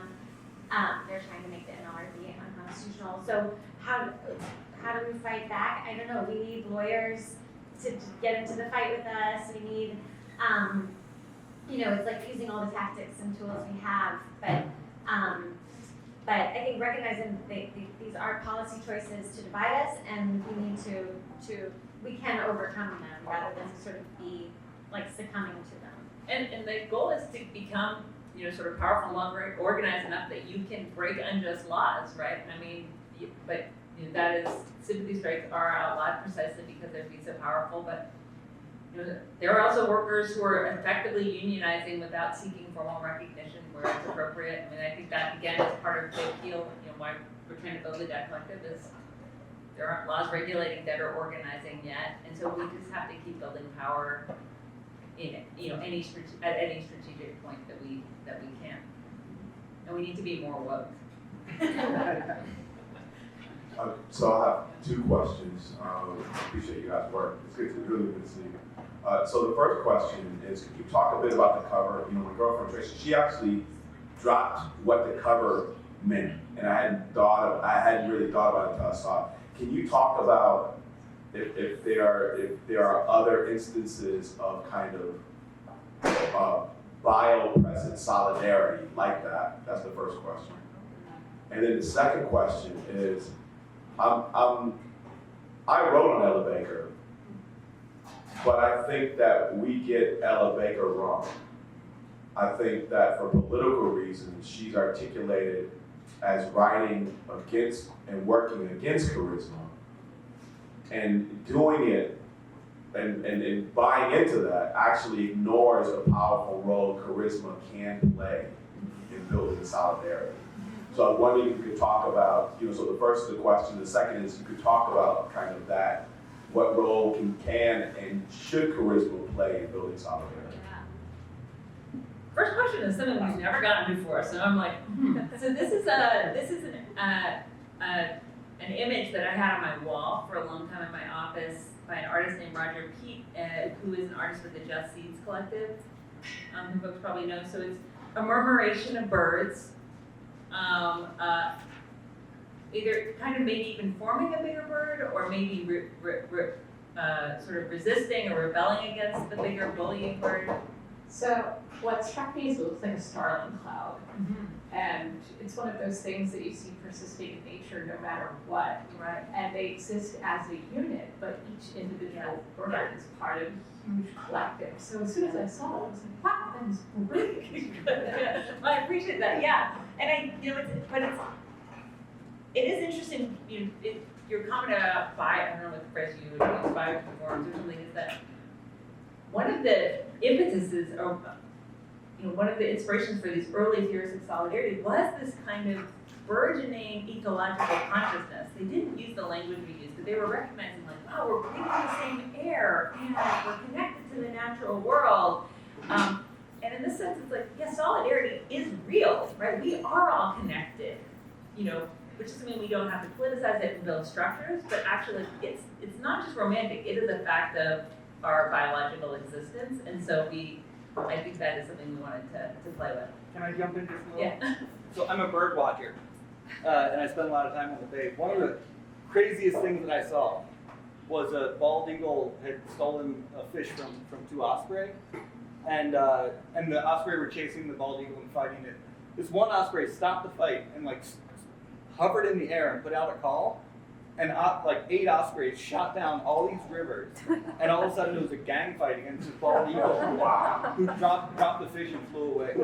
They're trying to make the NLRB unconstitutional. So how do we fight back? I don't know. We need lawyers to get into the fight with us. We need, it's using all the tactics and tools we have. But I think recognizing these are policy choices to divide us, and we need we can overcome them rather than sort of be succumbing to them. And the goal is to become, sort of powerful and organized enough that you can break unjust laws, right? But that is, sympathy strikes are outlawed precisely because they're so powerful. But there are also workers who are effectively unionizing without seeking formal recognition where it's appropriate. I think that again is part of the appeal. Why we're trying to build the debt collective is there aren't laws regulating debtor organizing yet, and so we just have to keep building power in at any strategic point that we can, and we need to be more woke. So I have two questions. Appreciate you guys' work. It's really good to see you. So the first question is, could you talk a bit about the cover? You know, my girlfriend Tracy, she actually dropped what the cover meant, and I hadn't really thought about it until I saw it. Can you talk about if there are other instances of kind of bio-present solidarity like that? That's the first question. And then the second question is, I wrote on Ella Baker, but I think that we get Ella Baker wrong. I think that for political reasons, she's articulated as writing against and working against charisma, and doing it and buying into that actually ignores a powerful role charisma can play in building solidarity. So I was wondering if you could talk about, so the first is the question, the second is you could talk about kind of that, what role can and should charisma play in building solidarity? First question is something we've never gotten before, so I'm like, So this is an image that I had on my wall for a long time in my office by an artist named Roger Peet, who is an artist with the Just Seeds Collective, who folks probably know. So it's a murmuration of birds, either kind of maybe even forming a bigger bird, or maybe sort of resisting or rebelling against the bigger bullying bird. So what struck me is it looks like a starling cloud. And it's one of those things that you see persisting in nature no matter what. Right. And they exist as a unit, but each individual bird is part of a huge collective. So as soon as I saw it, I was like, wow, that is brilliant. Well, I appreciate that, yeah. And it is interesting, your comment about I don't know what the phrase you would use, bioconforms or something, is that one of the impetuses, or one of the inspirations for these early theorists of solidarity was this kind of burgeoning ecological consciousness. They didn't use the language we used, but they were recognizing like, wow, we're breathing the same air and we're connected to the natural world. And in this sense, it's like, yeah, solidarity is real, right? We are all connected, which doesn't mean we don't have to politicize it and build structures, but actually it's not just romantic, it is a fact of our biological existence. And so I think that is something we wanted to play with. Can I jump in just a little? Yeah. So I'm a bird watcher, and I spend a lot of time on the bay. One of the craziest things that I saw was a bald eagle had stolen a fish from two osprey, and the osprey were chasing the bald eagle and fighting it. This one osprey stopped the fight and hovered in the air and put out a call, and 8 ospreys shot down all these rivers, and all of a sudden there was a gang fight against this bald eagle who dropped the fish and flew away.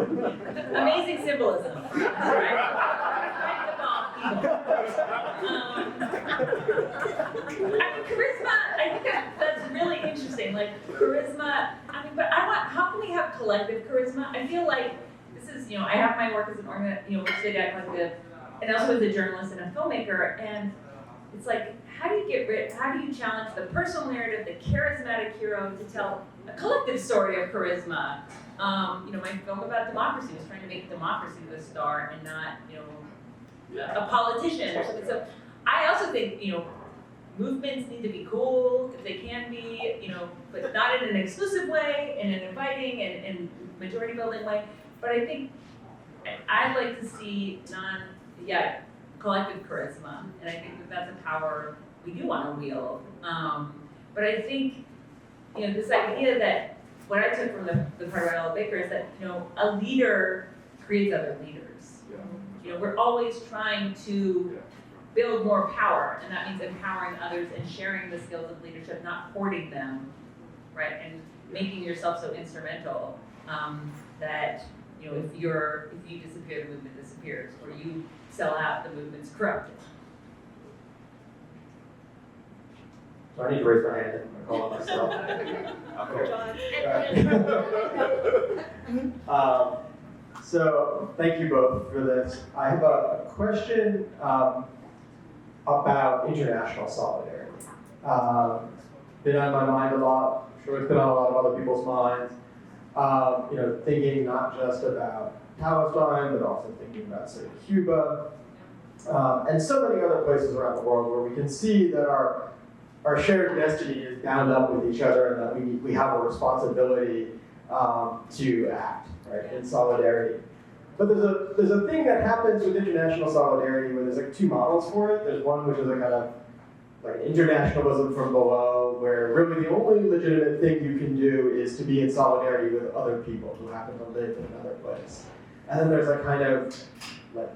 Amazing symbolism, right? The bald eagle. Charisma, I think that's really interesting. Charisma, but how can we have collective charisma? I feel like this is, I have my work as an collective, and also as a journalist and a filmmaker, and it's like, how do you challenge the personal narrative, the charismatic hero, to tell a collective story of charisma? My film about democracy was trying to make democracy the star and not, a politician or something. So I also think, movements need to be cool if they can be, but not in an exclusive way, in an inviting and majority building way. But I think I'd like to see collective charisma, and I think that's a power we do want to wield. But I think, this idea that what I took from the part about Ella Baker is that, a leader creates other leaders. We're always trying to build more power, and that means empowering others and sharing the skills of leadership, not hoarding them, right? And making yourself so instrumental that, if you disappear, the movement disappears, or you sell out, the movement's corrupted. So I need to raise my hand and call on myself. Okay. So thank you both for this. I have a question about international solidarity. Been on my mind a lot. I'm sure it's been on a lot of other people's minds. Thinking not just about Palestine, but also thinking about, say, Cuba. and so many other places around the world where we can see that our shared destiny is bound up with each other and that we have a responsibility to act, right, in solidarity. But there's a thing that happens with international solidarity where there's like two models for it. There's one which is a kind of like internationalism from below, where really the only legitimate thing you can do is to be in solidarity with other people who happen to live in another place. And then there's a kind of like,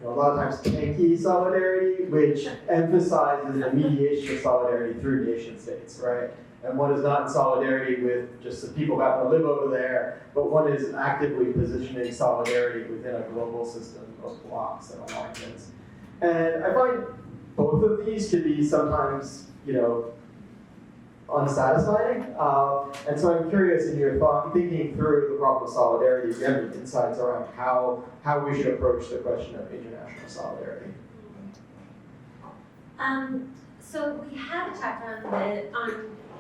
a lot of times tanky solidarity, which emphasizes the mediation of solidarity through nation states, right? And one is not in solidarity with just the people who happen to live over there, but one is actively positioning solidarity within a global system of blocks and alignments. And I find both of these to be sometimes, unsatisfying. And so I'm curious in your thinking through the problem of solidarity, if you have any insights around how we should approach the question of international solidarity. So we have a chapter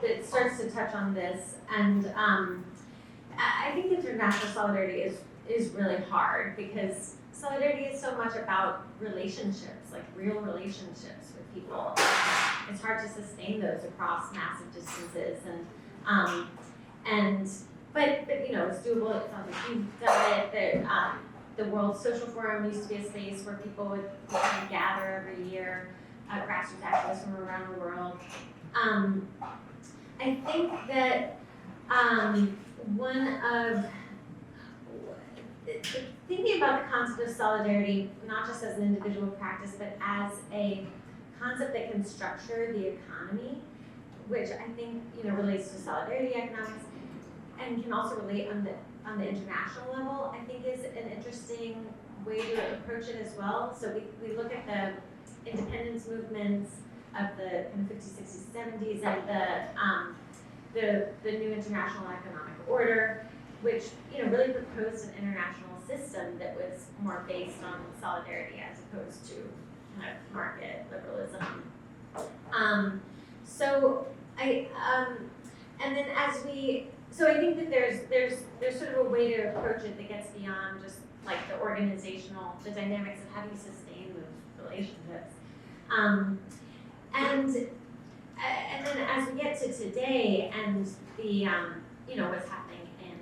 that starts to touch on this, and I think international solidarity is really hard because solidarity is so much about relationships, like real relationships with people. It's hard to sustain those across massive distances, but it's doable. It sounds like you've done it. The World Social Forum used to be a space where people would kind of gather every year, grassroots activists from around the world. I think that thinking about the concept of solidarity, not just as an individual practice, but as a concept that can structure the economy, which I think relates to solidarity economics, and can also relate on the international level, I think is an interesting way to approach it as well. So we look at the independence movements of the kind of 50s, 60s, 70s, and the new international economic order, which really proposed an international system that was more based on solidarity as opposed to kind of market liberalism. So I think that there's sort of a way to approach it that gets beyond just like the dynamics of how do you sustain those relationships. And then as we get to today and the what's happening in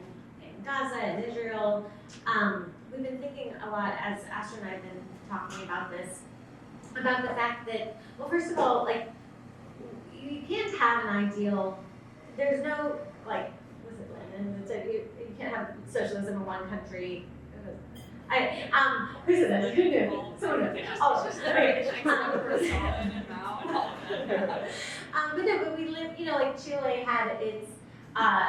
Gaza and Israel, we've been thinking a lot, as Astra and I have been talking about this, about the fact that, well, first of all, like, you can't have an ideal, there's no, like, was it Lenin that said you can't have socialism in one country. Who said that? Who knew? Someone knew. Oh, but no, but we live, like Chile had its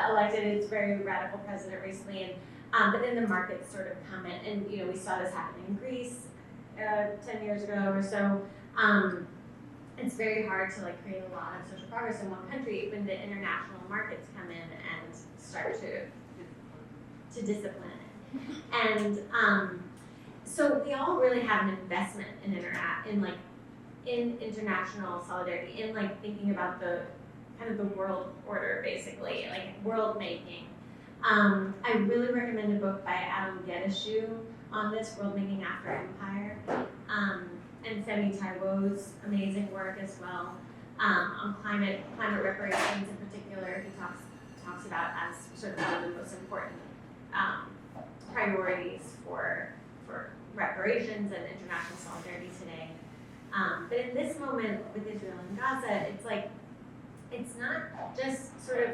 elected its very radical president recently, but then the markets sort of come in, and we saw this happen in Greece 10 years ago or so. It's very hard to like create a lot of social progress in one country when the international markets come in and start to discipline it. And so we all really have an investment in international solidarity, in like thinking about the kind of the world order, basically, like world making. I really recommend a book by Adam Gedeshu on this, World Making After Empire, and Femi Taiwo's amazing work as well on climate reparations in particular. He talks about as sort of one of the most important priorities for reparations and international solidarity today. But in this moment with Israel and Gaza, it's like, it's not just sort of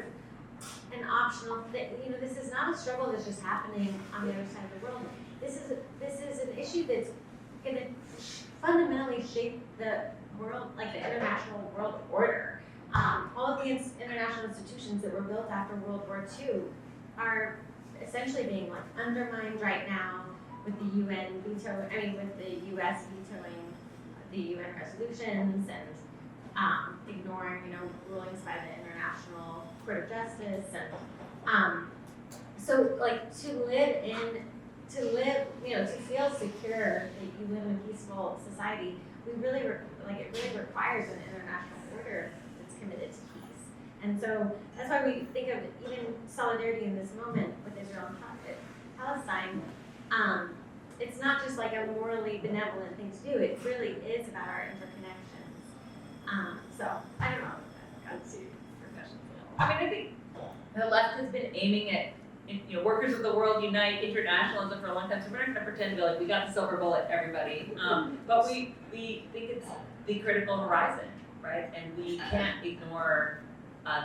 an optional thing. This is not a struggle that's just happening on the other side of the world. This is an issue that's going to fundamentally shape the world, like the international world order. All of the international institutions that were built after World War II are essentially being like undermined right now with the with the U.S. vetoing the UN resolutions and ignoring, rulings by the International Court of Justice, and so like to feel secure that you live in a peaceful society, it really requires an international order that's committed to peace. And so that's why we think of even solidarity in this moment with Israel and Palestine it's not just like a morally benevolent thing to do. It really is about our interconnections. So I don't know. Got to professionals. I mean, I think the left has been aiming at, workers of the world unite, internationalism for a long time, so we're not gonna pretend to be like, we got the silver bullet, everybody. But we think it's the critical horizon, right? And we can't ignore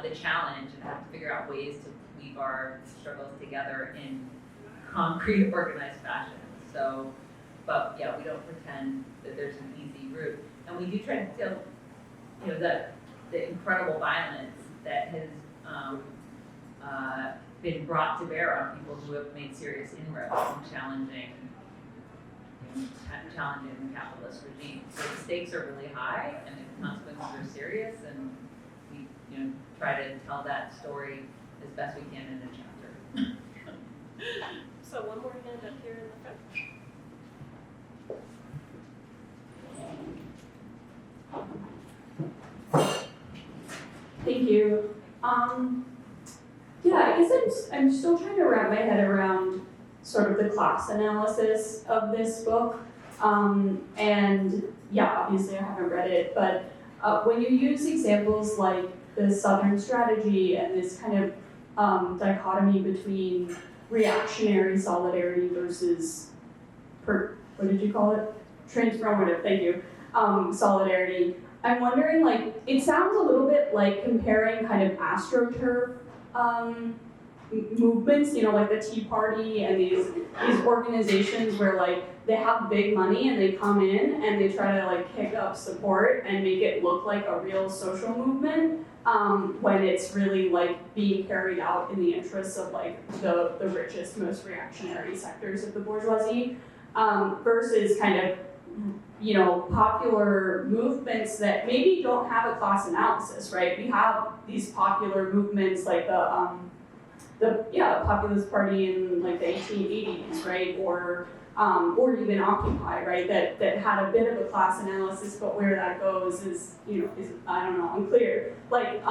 the challenge and have to figure out ways to weave our struggles together in concrete, organized fashion. So, but yeah, we don't pretend that there's an easy route. And we do try to tell, the incredible violence that has been brought to bear on people who have made serious inroads in challenging the capitalist regime. So the stakes are really high and the consequences are serious, and we try to tell that story as best we can in a chapter. So one more hand up here in the front. Thank you. Yeah, I guess I'm still trying to wrap my head around sort of the class analysis of this book. And yeah, obviously I haven't read it, but when you use examples like the Southern strategy and this kind of dichotomy between reactionary solidarity versus, what did you call it? Transformative, thank you, solidarity. I'm wondering, like, it sounds a little bit like comparing kind of AstroTurf movements, like the Tea Party and these organizations where like they have big money and they come in and they try to like kick up support and make it look like a real social movement when it's really like being carried out in the interests of like the richest, most reactionary sectors of the bourgeoisie, versus kind of popular movements that maybe don't have a class analysis, right? We have these popular movements like the Populist Party in like the 1880s, right? Or even Occupy, right? That had a bit of a class analysis, but where that goes is I don't know, unclear. Like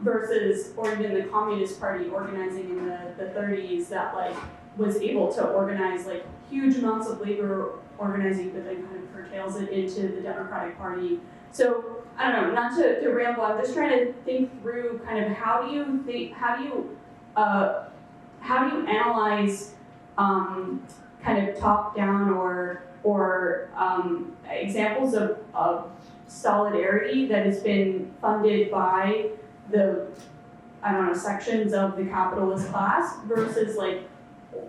versus, or even the Communist Party organizing in the 30s that like was able to organize like huge amounts of labor organizing, but then kind of curtails it into the Democratic Party. So I don't know, not to ramble, I'm just trying to think through kind of how do you analyze kind of top-down or examples of solidarity that has been funded by the sections of the capitalist class versus like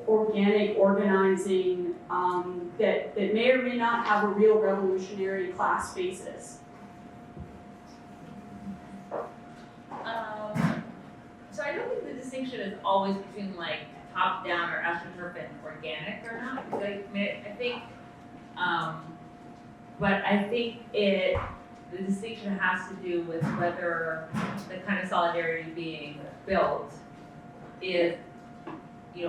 organic organizing that may or may not have a real revolutionary class basis. So I don't think the distinction is always between like top-down or AstroTurf and organic or not. Because I think, but I think the distinction has to do with whether the kind of solidarity being built is,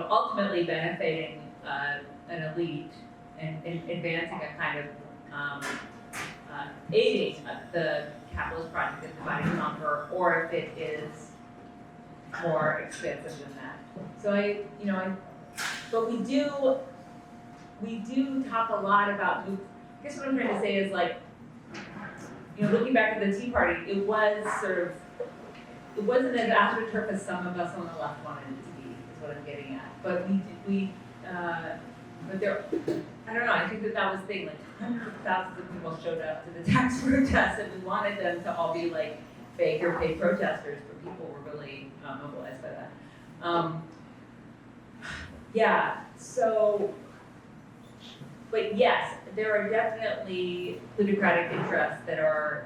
ultimately benefiting an elite and advancing a kind of aiding the capitalist project of divide and conquer, or if it is more expansive than that. So but we do talk a lot about, I guess what I'm trying to say is like, looking back at the Tea Party, it wasn't as AstroTurf as some of us on the left wanted it to be, is what I'm getting at. But but there, I don't know, I think that was the thing, like hundreds of thousands of people showed up to the tax protests and we wanted them to all be like fake or paid protesters, but people were really mobilized by that. But yes, there are definitely plutocratic interests that are,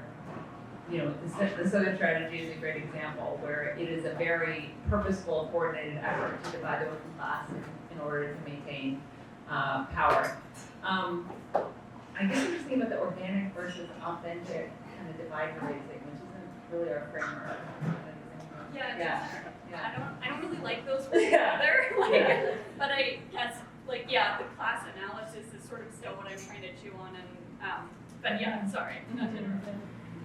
the Southern strategy is a great example where it is a very purposeful, coordinated effort to divide the working class in order to maintain power. I guess I'm just thinking about the organic versus authentic kind of divide raising, which isn't really our framework. I don't really like those words either. But I guess the class analysis is sort of still what I'm trying to chew on, and but yeah, sorry, not to interrupt.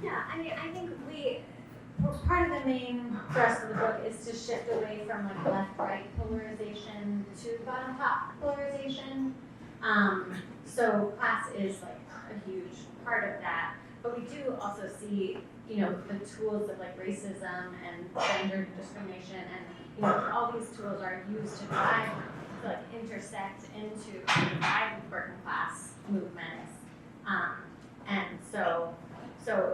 Yeah, I mean, I think part of the main thrust of the book is to shift away from like left-right polarization to bottom-top polarization. So class is like a huge part of that, but we do also see, you know, the tools of like racism and gender discrimination, and you know, all these tools are used to drive, to like intersect into drive working class movements, and so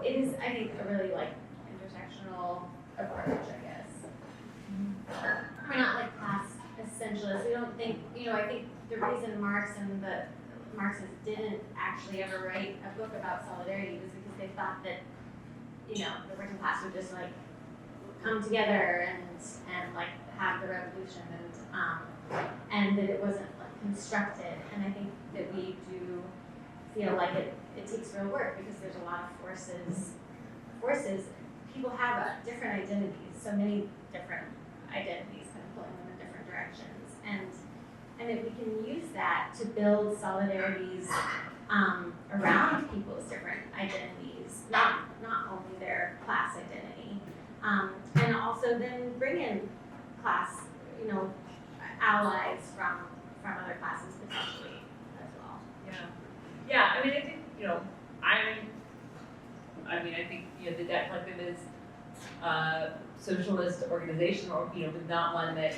it is, I think, a really like intersectional approach, I guess. We're not like class essentialists. We don't think, you know, I think the reason Marx and the Marxists didn't actually ever write a book about solidarity was because they thought that, you know, the working class would just like come together and like have the revolution, and that it wasn't like constructed. And I think that we do feel like it takes real work because there's a lot of forces. People have different identities, so many different identities kind of pulling them in different directions, and if we can use that to build solidarities around people's different identities, not only their class identity, and also then bring in class, you know, allies from other classes potentially as well. Yeah, I mean, I think, you know, I think, you know, the Debt Collective is a socialist organization, or, you know, but not one that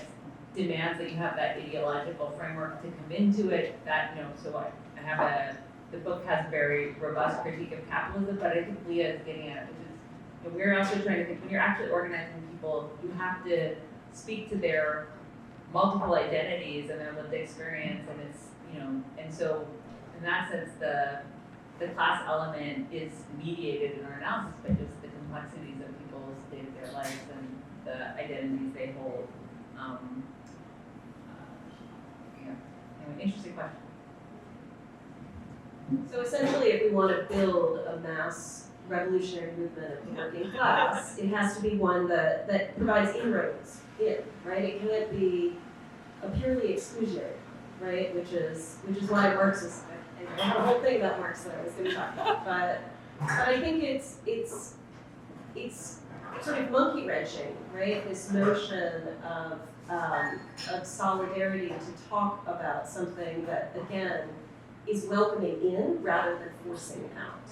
demands that you have that ideological framework to come into it. That, you know, so I have the book has a very robust critique of capitalism, but I think Leah is getting at it, which is, you know, we're also trying to think, when you're actually organizing people, you have to speak to their multiple identities and their lived experience, and it's, you know, and so in that sense, the class element is mediated in our analysis by just the complexities of people's day-to-day lives and the identities they hold. Anyway, interesting question. So essentially, if we want to build a mass revolutionary movement of the working class, it has to be one that provides inroads in, right? It can't be a purely exclusionary, right? Which is why Marx is, I have a whole thing about Marx that I was going to talk about, but I think it's sort of monkey wrenching, right? This notion of solidarity to talk about something that, again, is welcoming in rather than forcing out.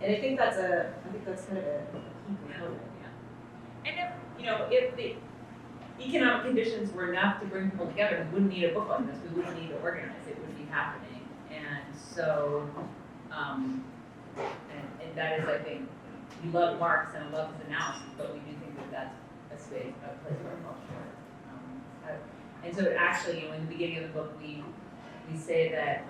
And I think that's kind of a key component. And if, you know, if the economic conditions were enough to bring people together, we wouldn't need a book like this. We wouldn't need to organize it. It would be happening. And so, and that is, I think, we love Marx and love his analysis, but we do think that that's a space, a place where culture. And so actually, you know, in the beginning of the book, we say that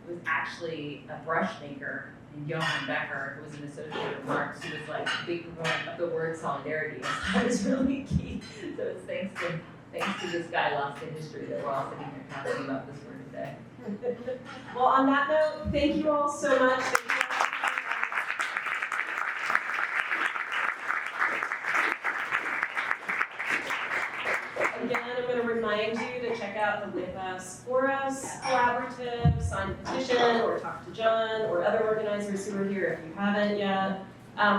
it was actually a brush maker named Johann Becker, who was an associate of Marx, who was like a big proponent of the word solidarity. That was really key. So it's thanks to this guy lost in history that we're all sitting here talking about this word today. Well, on that note, thank you all so much. Again, I'm going to remind you to check out the With Us, For Us collaborative, sign a petition, or talk to John, or other organizers who are here if you haven't yet.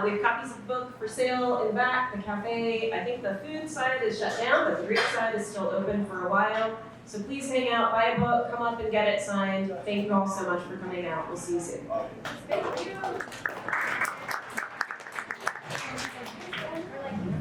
We have copies of the book for sale in the back, the cafe. I think the food side is shut down, but the drink side is still open for a while. So please hang out, buy a book, come up and get it signed. Thank you all so much for coming out. We'll see you soon. Thank you.